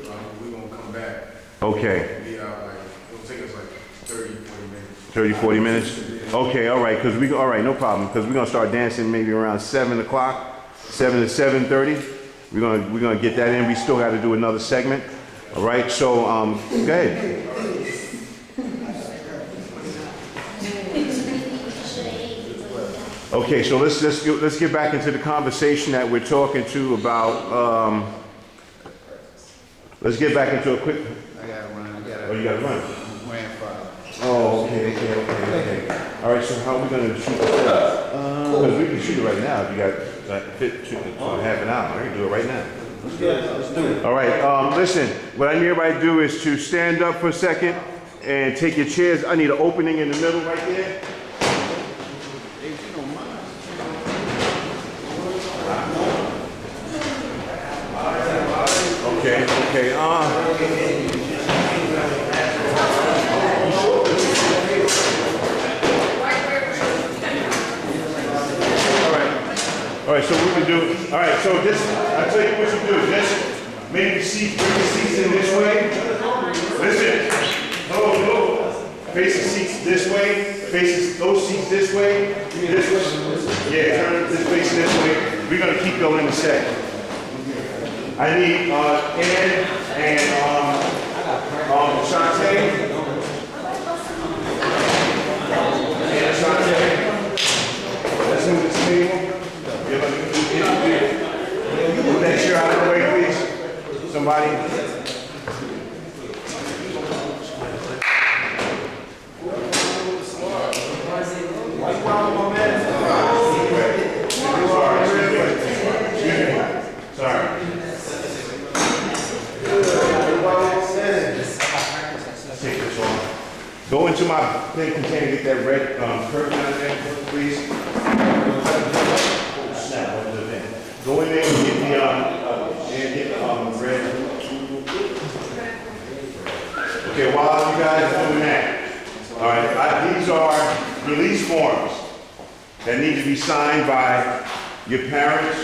We're gonna come back. Okay. Be out like, it'll take us like 30, 40 minutes. 30, 40 minutes? Okay, all right, all right, no problem, because we're gonna start dancing maybe around 7 o'clock, 7 to 7:30. We're gonna get that in. We still gotta do another segment. All right, so, go ahead. Okay, so let's get back into the conversation that we're talking to about, let's get back into a quick, I gotta run, oh, you gotta run. grandfather. Oh, okay. All right, so how are we gonna shoot this? Because we can shoot it right now if you got, shoot it for half an hour. I can do it right now. Let's do it. All right, listen, what I need everybody to do is to stand up for a second and take your chairs. I need an opening in the middle right there. Okay, All right, so we can do, all right, so this, I'll tell you what you do, just make the seat, bring the seats in this way. Listen, no, face the seats this way, face those seats this way, Yeah, turn this face this way. We're gonna keep going in a sec. I need, Ann and, Shantae. And Shantae. Let's move this table. Move that chair out of the way, please. Somebody. Sorry. Let's take this off. Go into my thing container, get that red curtain out of there, please. Go in there and get the red. Okay, while you guys are doing that, all right, these are release forms that need to be signed by your parents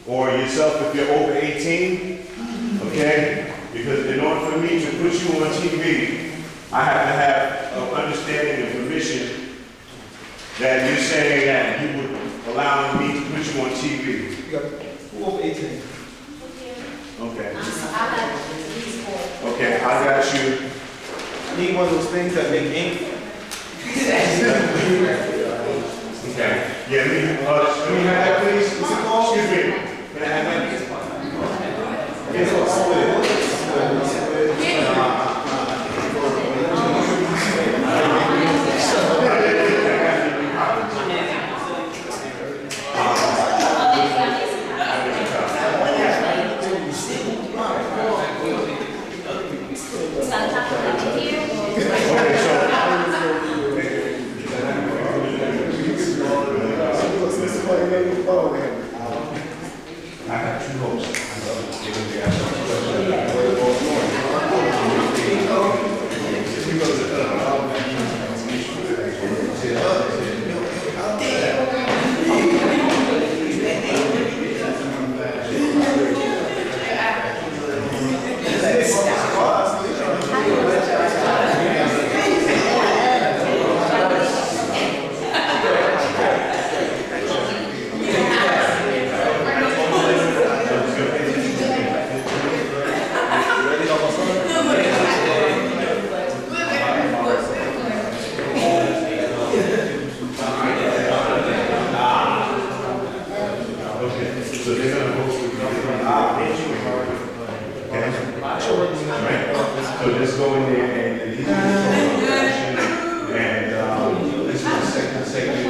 or yourself if you're over 18, okay? Because in order for me to put you on TV, I have to have an understanding and permission that you're saying that you would allow me to put you on TV. Who over 18? Okay. I got these four. Okay, I got you. I need one of those things that make ink. Okay. Yeah, let me have that, please. Excuse me. Can I have that? I got two hosts. So just go in there and these are and this is the second segment.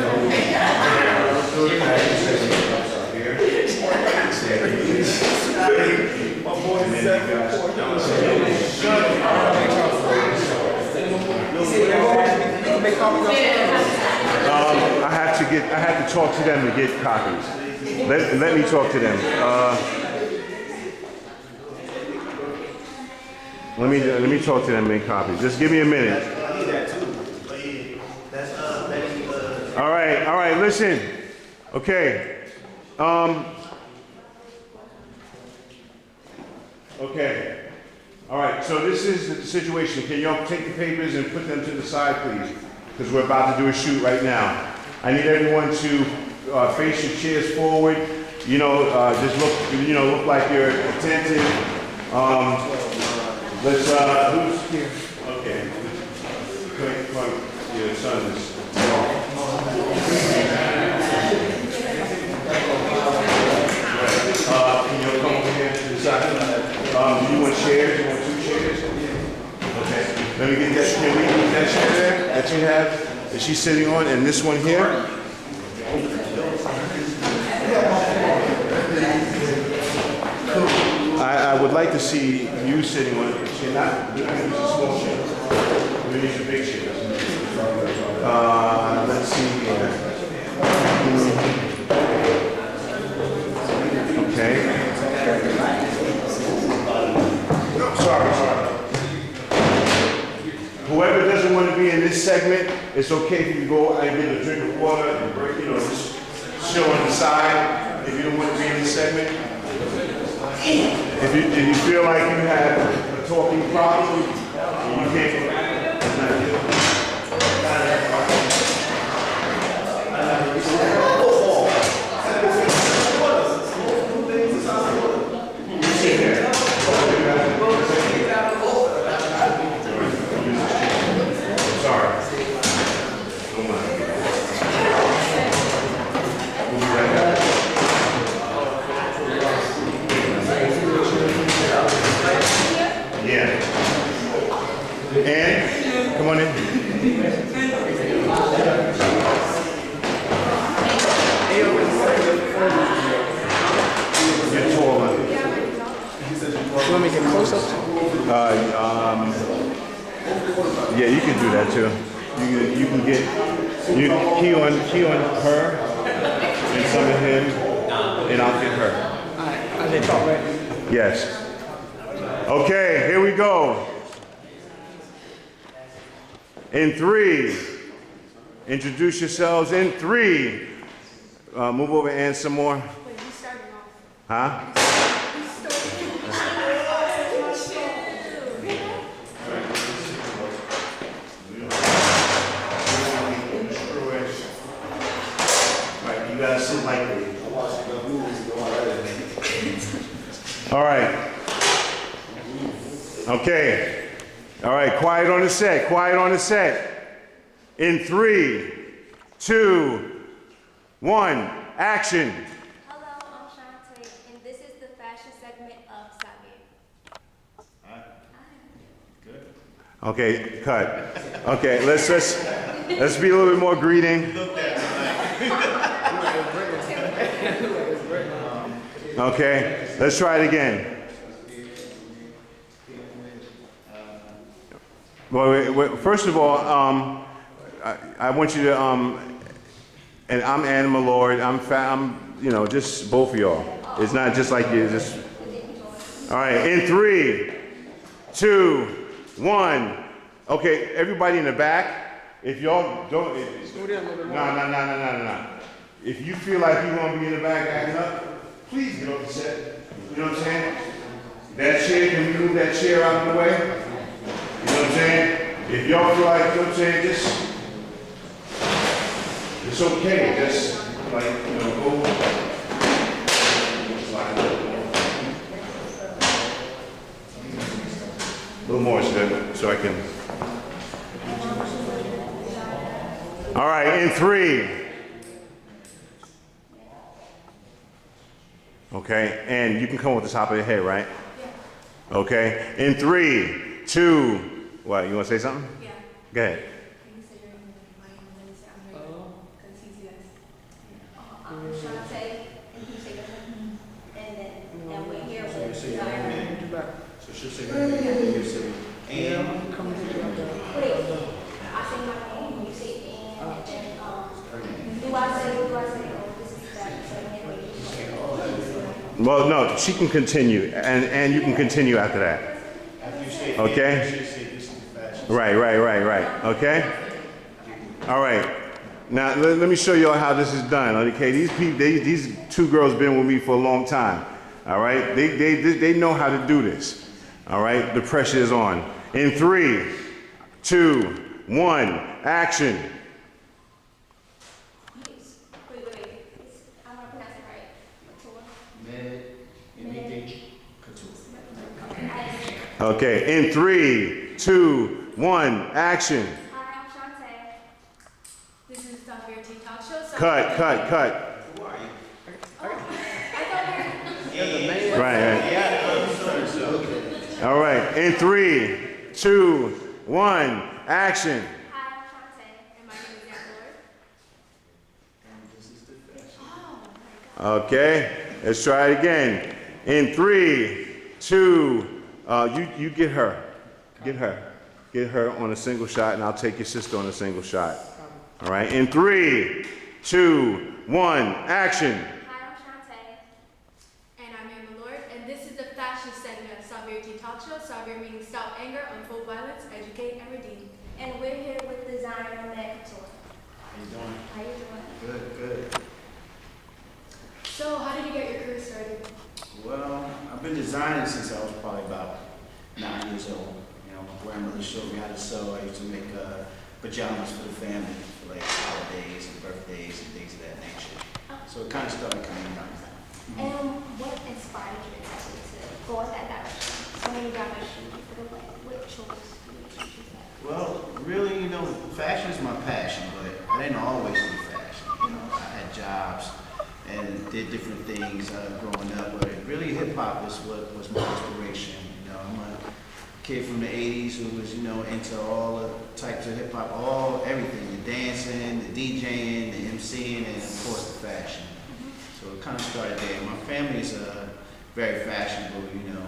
My boy is Make copies of I have to talk to them to get copies. Let me talk to them. Let me talk to them and make copies. Just give me a minute. All right, listen. Okay. Okay. All right, so this is the situation. Can y'all take the papers and put them to the side, please? Because we're about to do a shoot right now. I need everyone to face your chairs forward. You know, just look like you're attentive. Let's, who's here? Okay. Come on, your son is. Can you come over here to the side? Do you want chairs? You want 2 chairs? Okay. Let me get that. Can we get that chair there that you have that she's sitting on, and this one here? I would like to see you sitting on it. You're not. We're going to use a small chair. We're going to use a big chair. Let's see here. Okay. Sorry. Whoever doesn't want to be in this segment, it's okay if you go and get a drink of water and break, just chill on the side. If you don't want to be in this segment, if you feel like you have a talking problem, you can't. And come on in. Get taller. You want me to get close up? Yeah, you can do that too. You can get key on her and some of him, and I'll get her. Alright, I did talk, right? Yes. Okay, here we go. In 3, introduce yourselves. In 3, move over and some more. Wait, you starting off. Huh? Right, you gotta sit like this. All right. Okay. All right, quiet on the set, quiet on the set. In 3, 2, 1, action. Hello, I'm Shantae, and this is the fashion segment of S.a.u.v.e.r. Good. Okay, cut. Okay, let's be a little bit more greeting. Okay, let's try it again. Well, first of all, I want you to, and I'm Animal Lord, I'm just both of y'all. It's not just like you, just, all right, in 3, 2, 1. Okay, everybody in the back, if y'all don't, no. If you feel like you want to be in the back acting up, please get off the set. You know what I'm saying? That chair, can we move that chair out of the way? You know what I'm saying? If y'all feel like, you know what I'm saying, it's okay. Just go. A little more so I can. All right, in 3. Okay, and you can come with the top of your head, right? Yeah. Okay, in 3, 2, what, you want to say something? Yeah. Go ahead. Can you say your name and Renewal? Because he's yes. I'm Shantae, and you say your name. And we're here with So she'll say her name, you say, and wait, I say my name, you say and do I say Well, no, she can continue, and you can continue after that. After you say Okay. you should say this is the fashion. Right. Okay? All right. Now, let me show you all how this is done. Okay, these people, these two girls been with me for a long time. All right? They know how to do this. All right? The pressure is on. In 3, 2, 1, action. Wait. I'm gonna pronounce it right. Okay, in 3, 2, 1, action. Hi, I'm Shantae. This is the S.a.u.v.e.r Talk Show. So Cut. Right. All right, in 3, 2, 1, action. Hi, I'm Shantae. And my name is Unveil. Okay, let's try it again. In 3, 2, you get her. Get her on a single shot, and I'll take your sister on a single shot. All right, in 3, 2, 1, action. Hi, I'm Shantae. And I'm Renewal, and this is the fashion segment of S.a.u.v.e.r Talk Show. S.a.u.v.e.r meaning stop anger, unfold violence, educate, and redeem. And we're here with designer Meg Couture. How you doing? How you doing? Good. So, how did you get your career started? Well, I've been designing since I was probably about 9 years old. You know, my grandmother showed me how to sew. I used to make pajamas for the family for like holidays and birthdays and things of that nature. So it kind of started coming down. And what inspired you actually to go in that direction? So many directions you could have went. What choice did you choose that? Well, really, you know, fashion is my passion, but I didn't always do fashion. You know, I had jobs and did different things growing up, but really hip hop is what was my inspiration. You know, I'm a kid from the 80s who was, you know, into all the types of hip hop, everything, the dancing, the DJing, the MCing, and of course the fashion. So it kind of started there. My family is very fashionable, you know,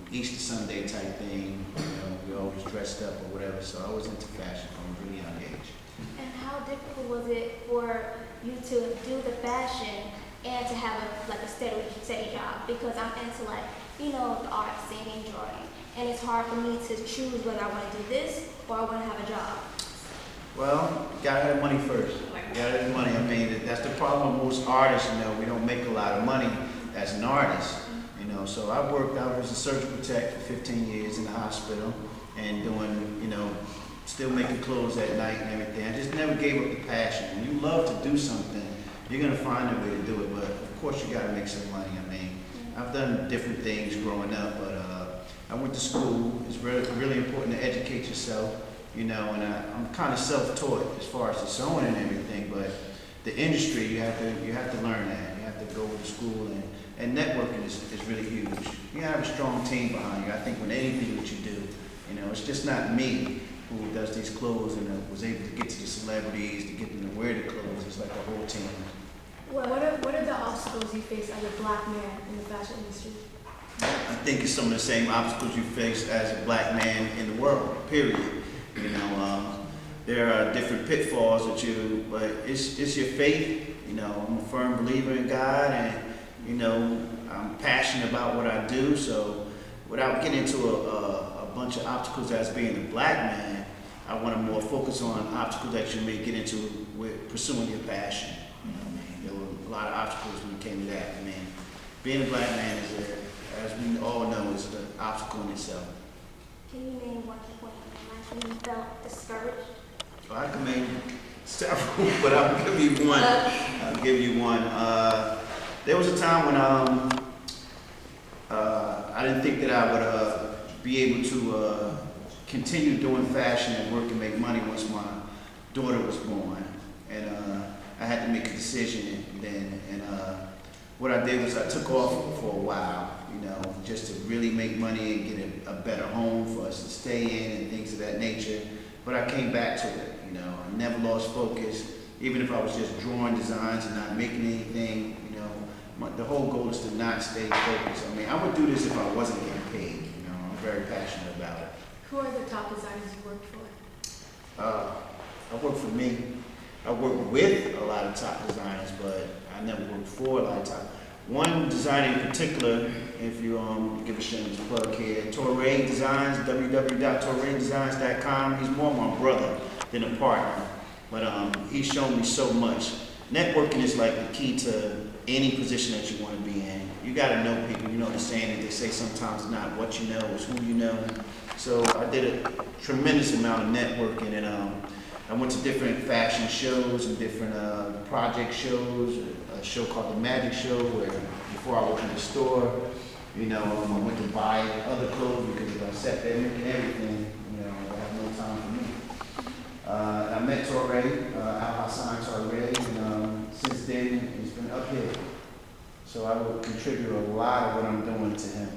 Easter Sunday type thing. You know, we always dressed up or whatever. So I was into fashion from a really young age. And how difficult was it for you to do the fashion and to have a steady job? Because I'm into the art, singing, drawing, and it's hard for me to choose whether I want to do this or I want to have a job. Well, you gotta have money first. You gotta have money. I mean, that's the problem with most artists. You know, we don't make a lot of money as an artist. You know, so I was a surgical tech for 15 years in the hospital and doing, you know, still making clothes at night and everything. I just never gave up the passion. When you love to do something, you're gonna find a way to do it. But of course, you gotta make some money. I mean, I've done different things growing up, but I went to school. It's really important to educate yourself. You know, and I'm kind of self-taught as far as the sewing and everything, but the industry, you have to learn that. You have to go to school, and networking is really huge. You have a strong team behind you. I think with anything that you do, you know, it's just not me who does these clothes and was able to get to the celebrities, to get them to wear the clothes. It's like a whole team. What are the obstacles you face as a black man in the fashion industry? I think it's some of the same obstacles you face as a black man in the world, period. You know, there are different pitfalls but it's your faith. You know, I'm a firm believer in God, and, you know, I'm passionate about what I do. So without getting into a bunch of obstacles as being a black man, I want to more focus on obstacles that you may get into with pursuing your passion. You know what I mean? There were a lot of obstacles when it came to that. I mean, being a black man as we all know, is an obstacle in itself. Can you name one point in your life when you felt discouraged? Well, I can name several, but I'll give you one. There was a time when I didn't think that I would be able to continue doing fashion and work and make money once my daughter was born. And I had to make a decision then. And what I did was I took off for a while, you know, just to really make money and get a better home for us to stay in and things of that nature. But I came back to it, you know. I never lost focus, even if I was just drawing designs and not making anything, you know. The whole goal is to not stay focused. I mean, I would do this if I wasn't getting paid, you know. I'm very passionate about it. Who are the top designers you worked for? I work for me. I work with a lot of top designers, but I never worked for a lot of top. one designer in particular, if you give a shameless plug here, Torre Designs, www.torredesigns.com. He's more my brother than a partner, but he's shown me so much. Networking is like the key to any position that you want to be in. You got to know people. You know the saying that they say sometimes it's not what you know, it's who you know. So I did a tremendous amount of networking, and I went to different fashion shows and different project shows. A show called the Magic Show, where before I opened the store, I went to buy other clothes because I sat there making everything. I have no time for me. I met Torre, Al-Hassan Torre, and since then it's been uphill. So I will contribute a lot of what I'm doing to him.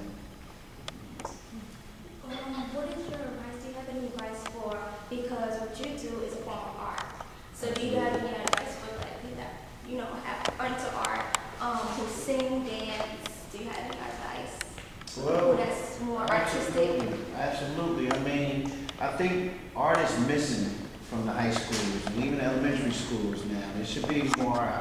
What is your advice? Do you have any advice for, because what you do is a form of art. So do you have any advice for like people that, have into art, who sing, dance? Do you have any advice? Well, that's more artistic? Absolutely. I think art is missing from the high schools and even elementary schools now. There should be more.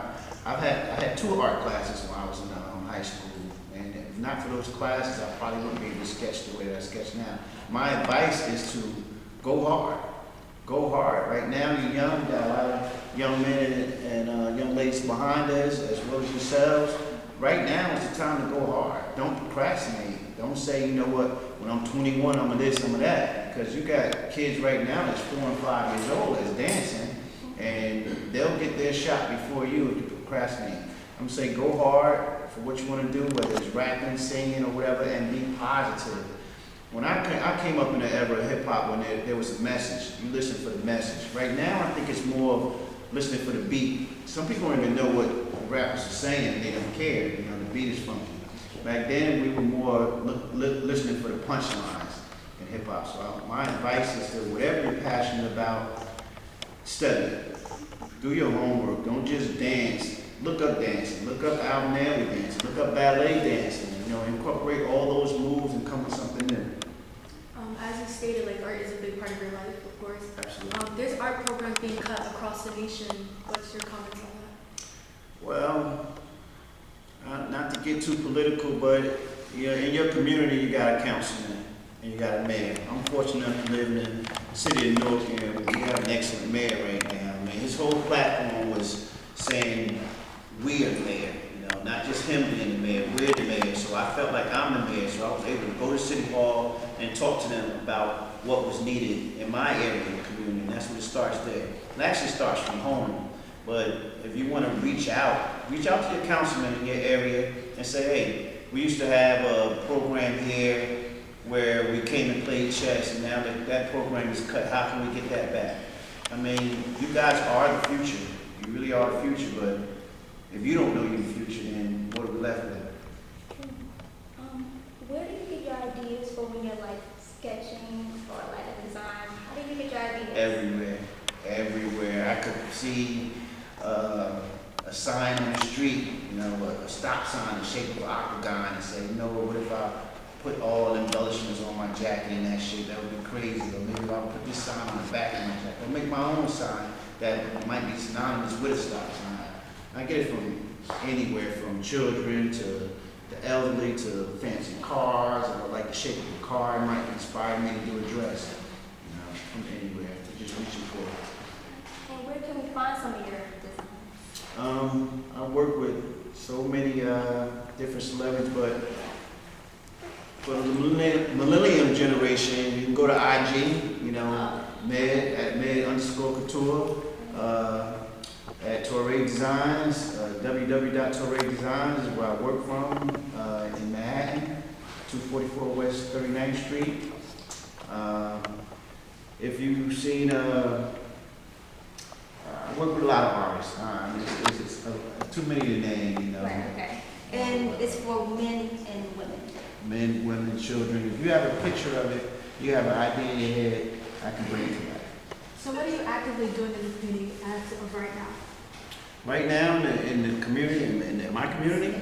I had 2 art classes when I was in high school, and if not for those classes, I probably wouldn't be able to sketch the way that I sketch now. My advice is to go hard. Go hard. Right now, you're young. You got a lot of young men and young ladies behind us, as well as yourselves. Right now is the time to go hard. Don't procrastinate. Don't say, you know what, when I'm 21, I'm of this, I'm of that. Because you got kids right now that's 4 and 5 years old that's dancing, and they'll get their shot before you if you procrastinate. I'm saying go hard for what you want to do, whether it's rapping, singing, or whatever, and be positive. When I came up in the era of hip-hop when there was a message, you listen for the message. Right now, I think it's more of listening for the beat. Some people don't even know what the rappers are saying, and they don't care. The beat is funky. Back then, we were more listening for the punchlines in hip-hop. So my advice is to, whatever you're passionate about, study it. Do your homework. Don't just dance. Look up dancing. Look up album alley dancing. Look up ballet dancing. Incorporate all those moves and come with something new. As you stated, art is a big part of your life, of course. Absolutely. There's art programs being cut across the nation. What's your comments on that? Well, not to get too political, but in your community, you got a councilman and you got a mayor. I'm fortunate enough to live in the city of Newark, and we have an excellent mayor right now. His whole platform was saying, we are the mayor. Not just him being the mayor, we're the mayor. So I felt like I'm the mayor, so I was able to go to City Hall and talk to them about what was needed in my area of the community, and that's what it starts there. It actually starts from home, but if you want to reach out to your councilman in your area and say, hey, we used to have a program here where we came and played chess, and now that program is cut. How can we get that back? You guys are the future. You really are the future, but if you don't know your future, then what are we left with? Where do you get your ideas for when you're sketching or a design? How do you get your ideas? Everywhere. I could see a sign on the street, a stop sign in the shape of an octagon, and say, what if I put all embellishments on my jacket and that shit? That would be crazy. Or maybe I'll put this sign on the back of my jacket. Or make my own sign that might be synonymous with a stop sign. I get it from anywhere, from children to the elderly to fancy cars, or like the shape of a car. It might inspire me to do a dress. From anywhere, just reaching for it. And where can we find some of your designs? I work with so many different celebrities, but for the millennium generation, you can go to IG, Med at Med_Couture. At Torre Designs, www.torredesigns is where I work from in Manhattan, 244 West 39th Street. If you've seen, I work with a lot of artists. It's too many to name, Right, okay. And it's for men and women? Men, women, children. If you have a picture of it, you have an idea in your head, I can bring it to life. So what are you actively doing in the community as of right now? Right now in the community, in my community,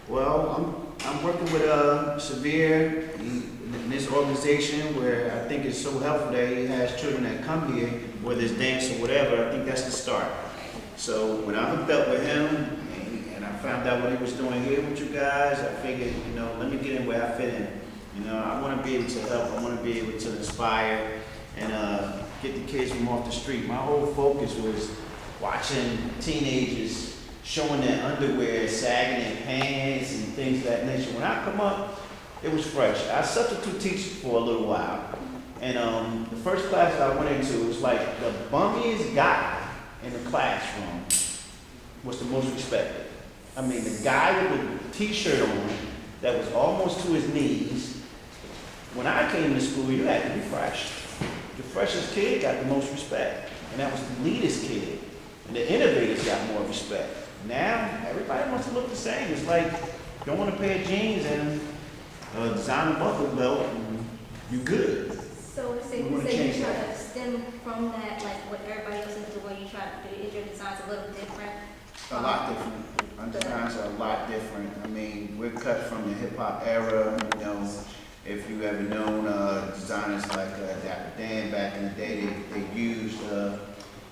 well, I'm working with S.a.u.v.e.r in this organization where I think it's so helpful that he has children that come here, whether it's dance or whatever. I think that's the start. So when I hooked up with him and I found out what he was doing here with you guys. I figured, you know, let me get in where I fit in. You know, I want to be able to help. I want to be able to inspire and get the kids from off the street. My whole focus was watching teenagers showing their underwear, sagging their pants and things of that nature. When I come up, it was fresh. I substitute teached for a little while. And the first class that I went into was like the bummiest guy in the classroom was the most respected. I mean, the guy with the t-shirt on that was almost to his knees. When I came to school, you had to be fresh. The freshest kid got the most respect, and that was the leadest kid. And the innovators got more respect. Now, everybody wants to look the same. It's like, don't want a pair of jeans and a designer buckle belt, and you good. So it's safe to say you try to stem from that, like what everybody else is doing, you try to do, is your designs a little different? A lot different. Our designs are a lot different. I mean, we're cut from the hip hop era. You know, if you ever known designers like Dapper Dan back in the day, they used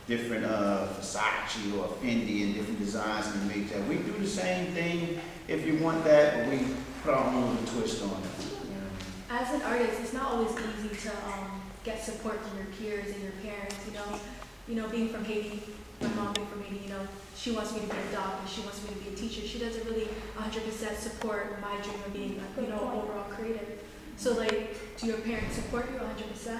different Versace or Fendi and different designs and make that. We do the same thing if you want that, but we put our own little twist on it. You know? As an artist, it's not always easy to get support from your peers and your parents. You know, being from Haiti, my mom being from Haiti, you know, she wants me to be a doctor, she wants me to be a teacher. She doesn't really 100% support my dream of being, you know, overall creative. So, like, do your parents support you 100%?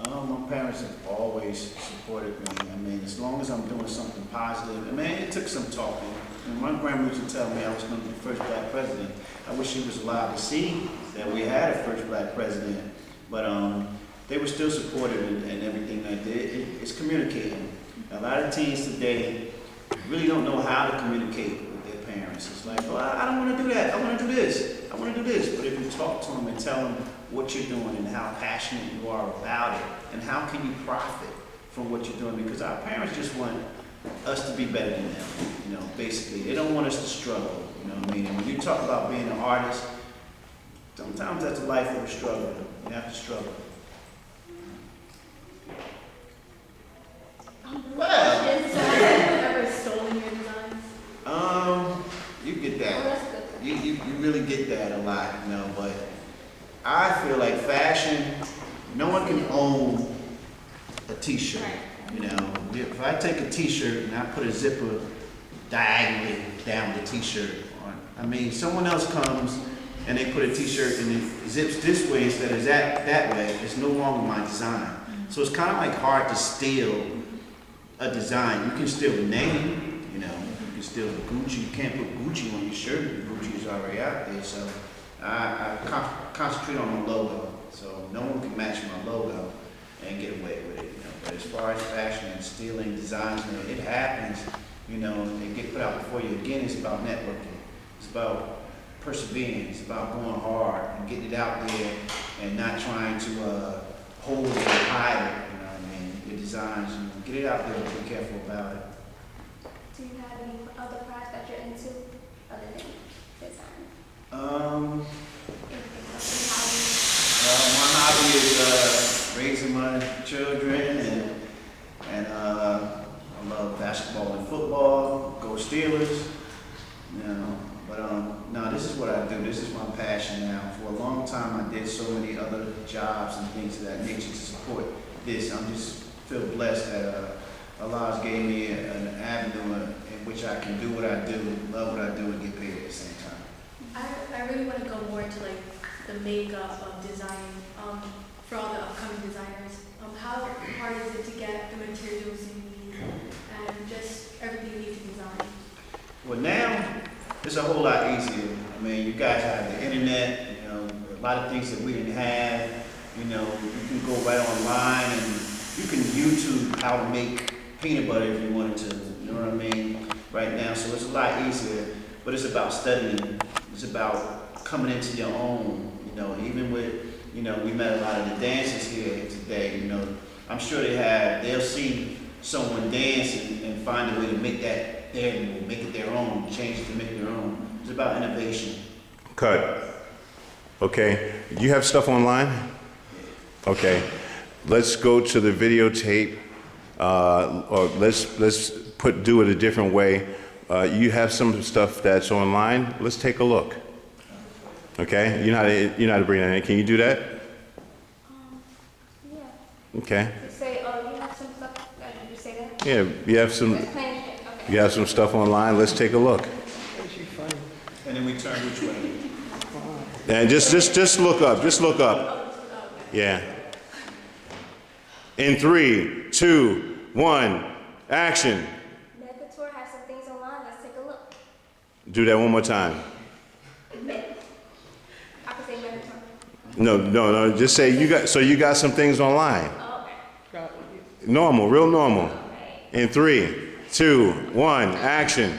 My parents have always supported me. I mean, as long as I'm doing something positive. I mean, it took some talking. And my grandma used to tell me I was going to be the first black president. I wish she was alive to see that we had a first black president. But they were still supportive in everything that they did. It's communicating. A lot of teens today really don't know how to communicate with their parents. It's like, well, I don't want to do that. I want to do this. I want to do this. But if you talk to them and tell them what you're doing and how passionate you are about it and how can you profit from what you're doing, because our parents just want us to be better than them, you know, basically. They don't want us to struggle, you know what I mean? And when you talk about being an artist, sometimes that's a life of a struggle. You have to struggle. Well, So has anyone ever stolen your designs? you get that. You really get that a lot, you know, but I feel like fashion, no one can own a t-shirt, you know. If I take a t-shirt and I put a zipper diagonally down the t-shirt on, I mean, someone else comes and they put a t-shirt and it zips this way instead of that way, it's no longer my design. So it's kind of like hard to steal a design. You can steal the name, you know, you can steal the Gucci. You can't put Gucci on your shirt. Gucci is already out there. So I concentrate on my logo. So no one can match my logo and get away with it, you know. But as far as fashion and stealing designs, you know, it happens, you know, and get put out before you. Again, it's about networking. It's about persevering. It's about going hard and getting it out there and not trying to hold it and hide it. You know what I mean? Your designs, you know, get it out there and be careful about it. Do you have any other projects that you're into other than design? My hobby is raising my children, and I love basketball and football. Go Steelers, you know. But no, this is what I do. This is my passion now. For a long time, I did so many other jobs and things of that nature to support this. I'm just feel blessed that Allah gave me an avenue in which I can do what I do, love what I do, and get paid at the same time. I really want to go more into like the makeup of design for all the upcoming designers. How hard is it to get the materials you need and just everything you need to design? Well, now it's a whole lot easier. I mean, you guys have the internet, you know, a lot of things that we didn't have. You know, you can go right online and you can YouTube how to make peanut butter if you wanted to. You know what I mean? Right now, so it's a lot easier. But it's about studying. It's about coming into your own. You know, even with, you know, we met a lot of the dancers here today. You know, I'm sure they'll see someone dance and find a way to make that their move, make it their own, change it to make it their own. It's about innovation. Cut. Okay. You have stuff online? Okay. Let's go to the videotape, or let's do it a different way. You have some stuff that's online. Let's take a look. Okay? You know how to bring that in. Can you do that? Yeah. Okay. You say, oh, you have some stuff, did you say that? Yeah, Okay. you have some stuff online. Let's take a look. And then we turn which way? And just look up. Just look up. Yeah. In 3, 2, 1, action. Tour has some things online, let's take a look. Do that one more time. I can say Megator. No. Just say you got some things online. Okay. Normal, real normal. In 3, 2, 1, action.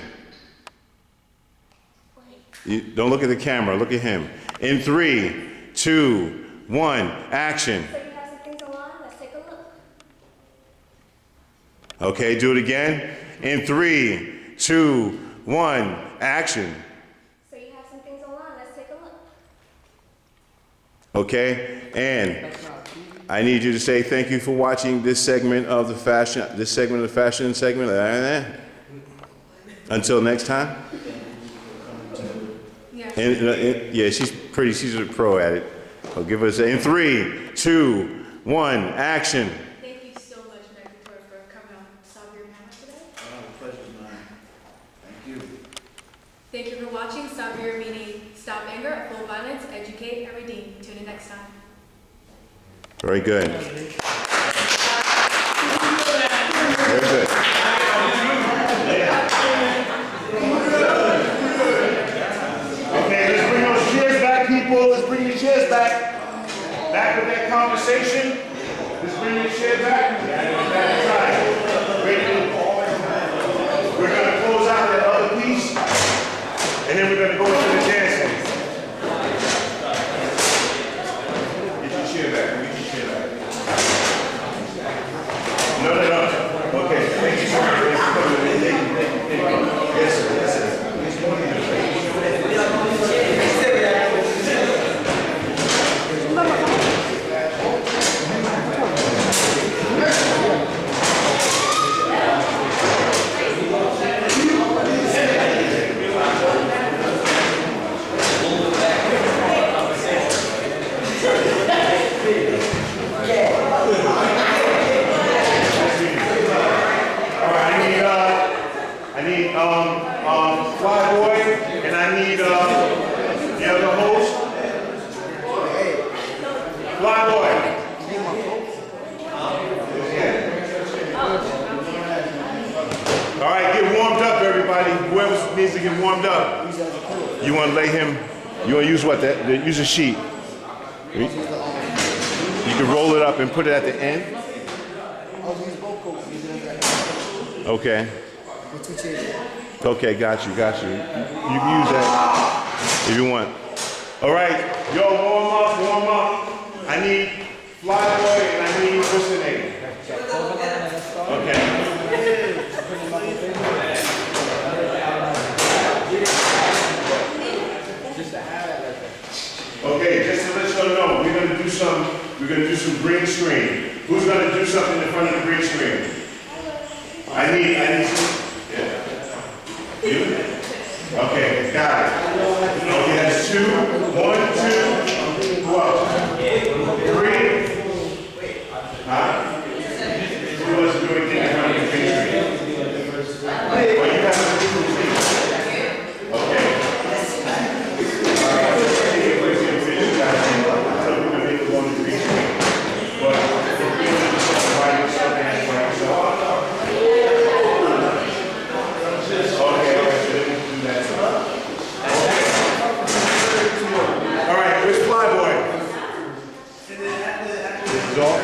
Don't look at the camera, look at him. In 3, 2, 1, action. So you have some things online, let's take a look. Okay, do it again. In 3, 2, 1, action. So you have some things online, let's take a look. Okay, and I need you to say thank you for watching this segment of the fashion segment. Until next time. Yeah. And, yeah, she's a pro at it. So give us in 3, 2, 1, action. Thank you so much, Victor, for coming on S.a.u.v.e.r today. The pleasure's mine. Thank you. Thank you for watching S.a.u.v.e.r, meaning Stop Anger, Uphold Violence, Educate, and Redeem. Tune in next time. Very good. Very good. Okay, let's bring those chairs back, people. Let's bring your chairs back. Back with that conversation. Let's bring your chair back. That's right. We're going to close out that other piece, and then we're going to go into the dancing. Get your chair back. Get your chair back. No. Okay. Thank you so much. Thank you. Yes, sir. Yes, sir. Fly Boy, and I need the other host. Fly Boy. All right, get warmed up, everybody. Whoever needs to get warmed up. You want to lay him, you want to use what? Use a sheet. You can roll it up and put it at the end. Okay. Okay, got you. You can use that if you want. All right, yo, warm up. I need Fly Boy and I need what's the name? Okay. Okay, just to let you know, we're gonna do some green screen. Who's gonna do something in front of the green screen? I need some. Yeah. You? Okay, got it. Okay, that's 2. 1, 2. Who else? 3. Huh? Who else is doing anything in front of the green screen? Oh, you have to do the okay. All right, where's Fly Boy? This is all?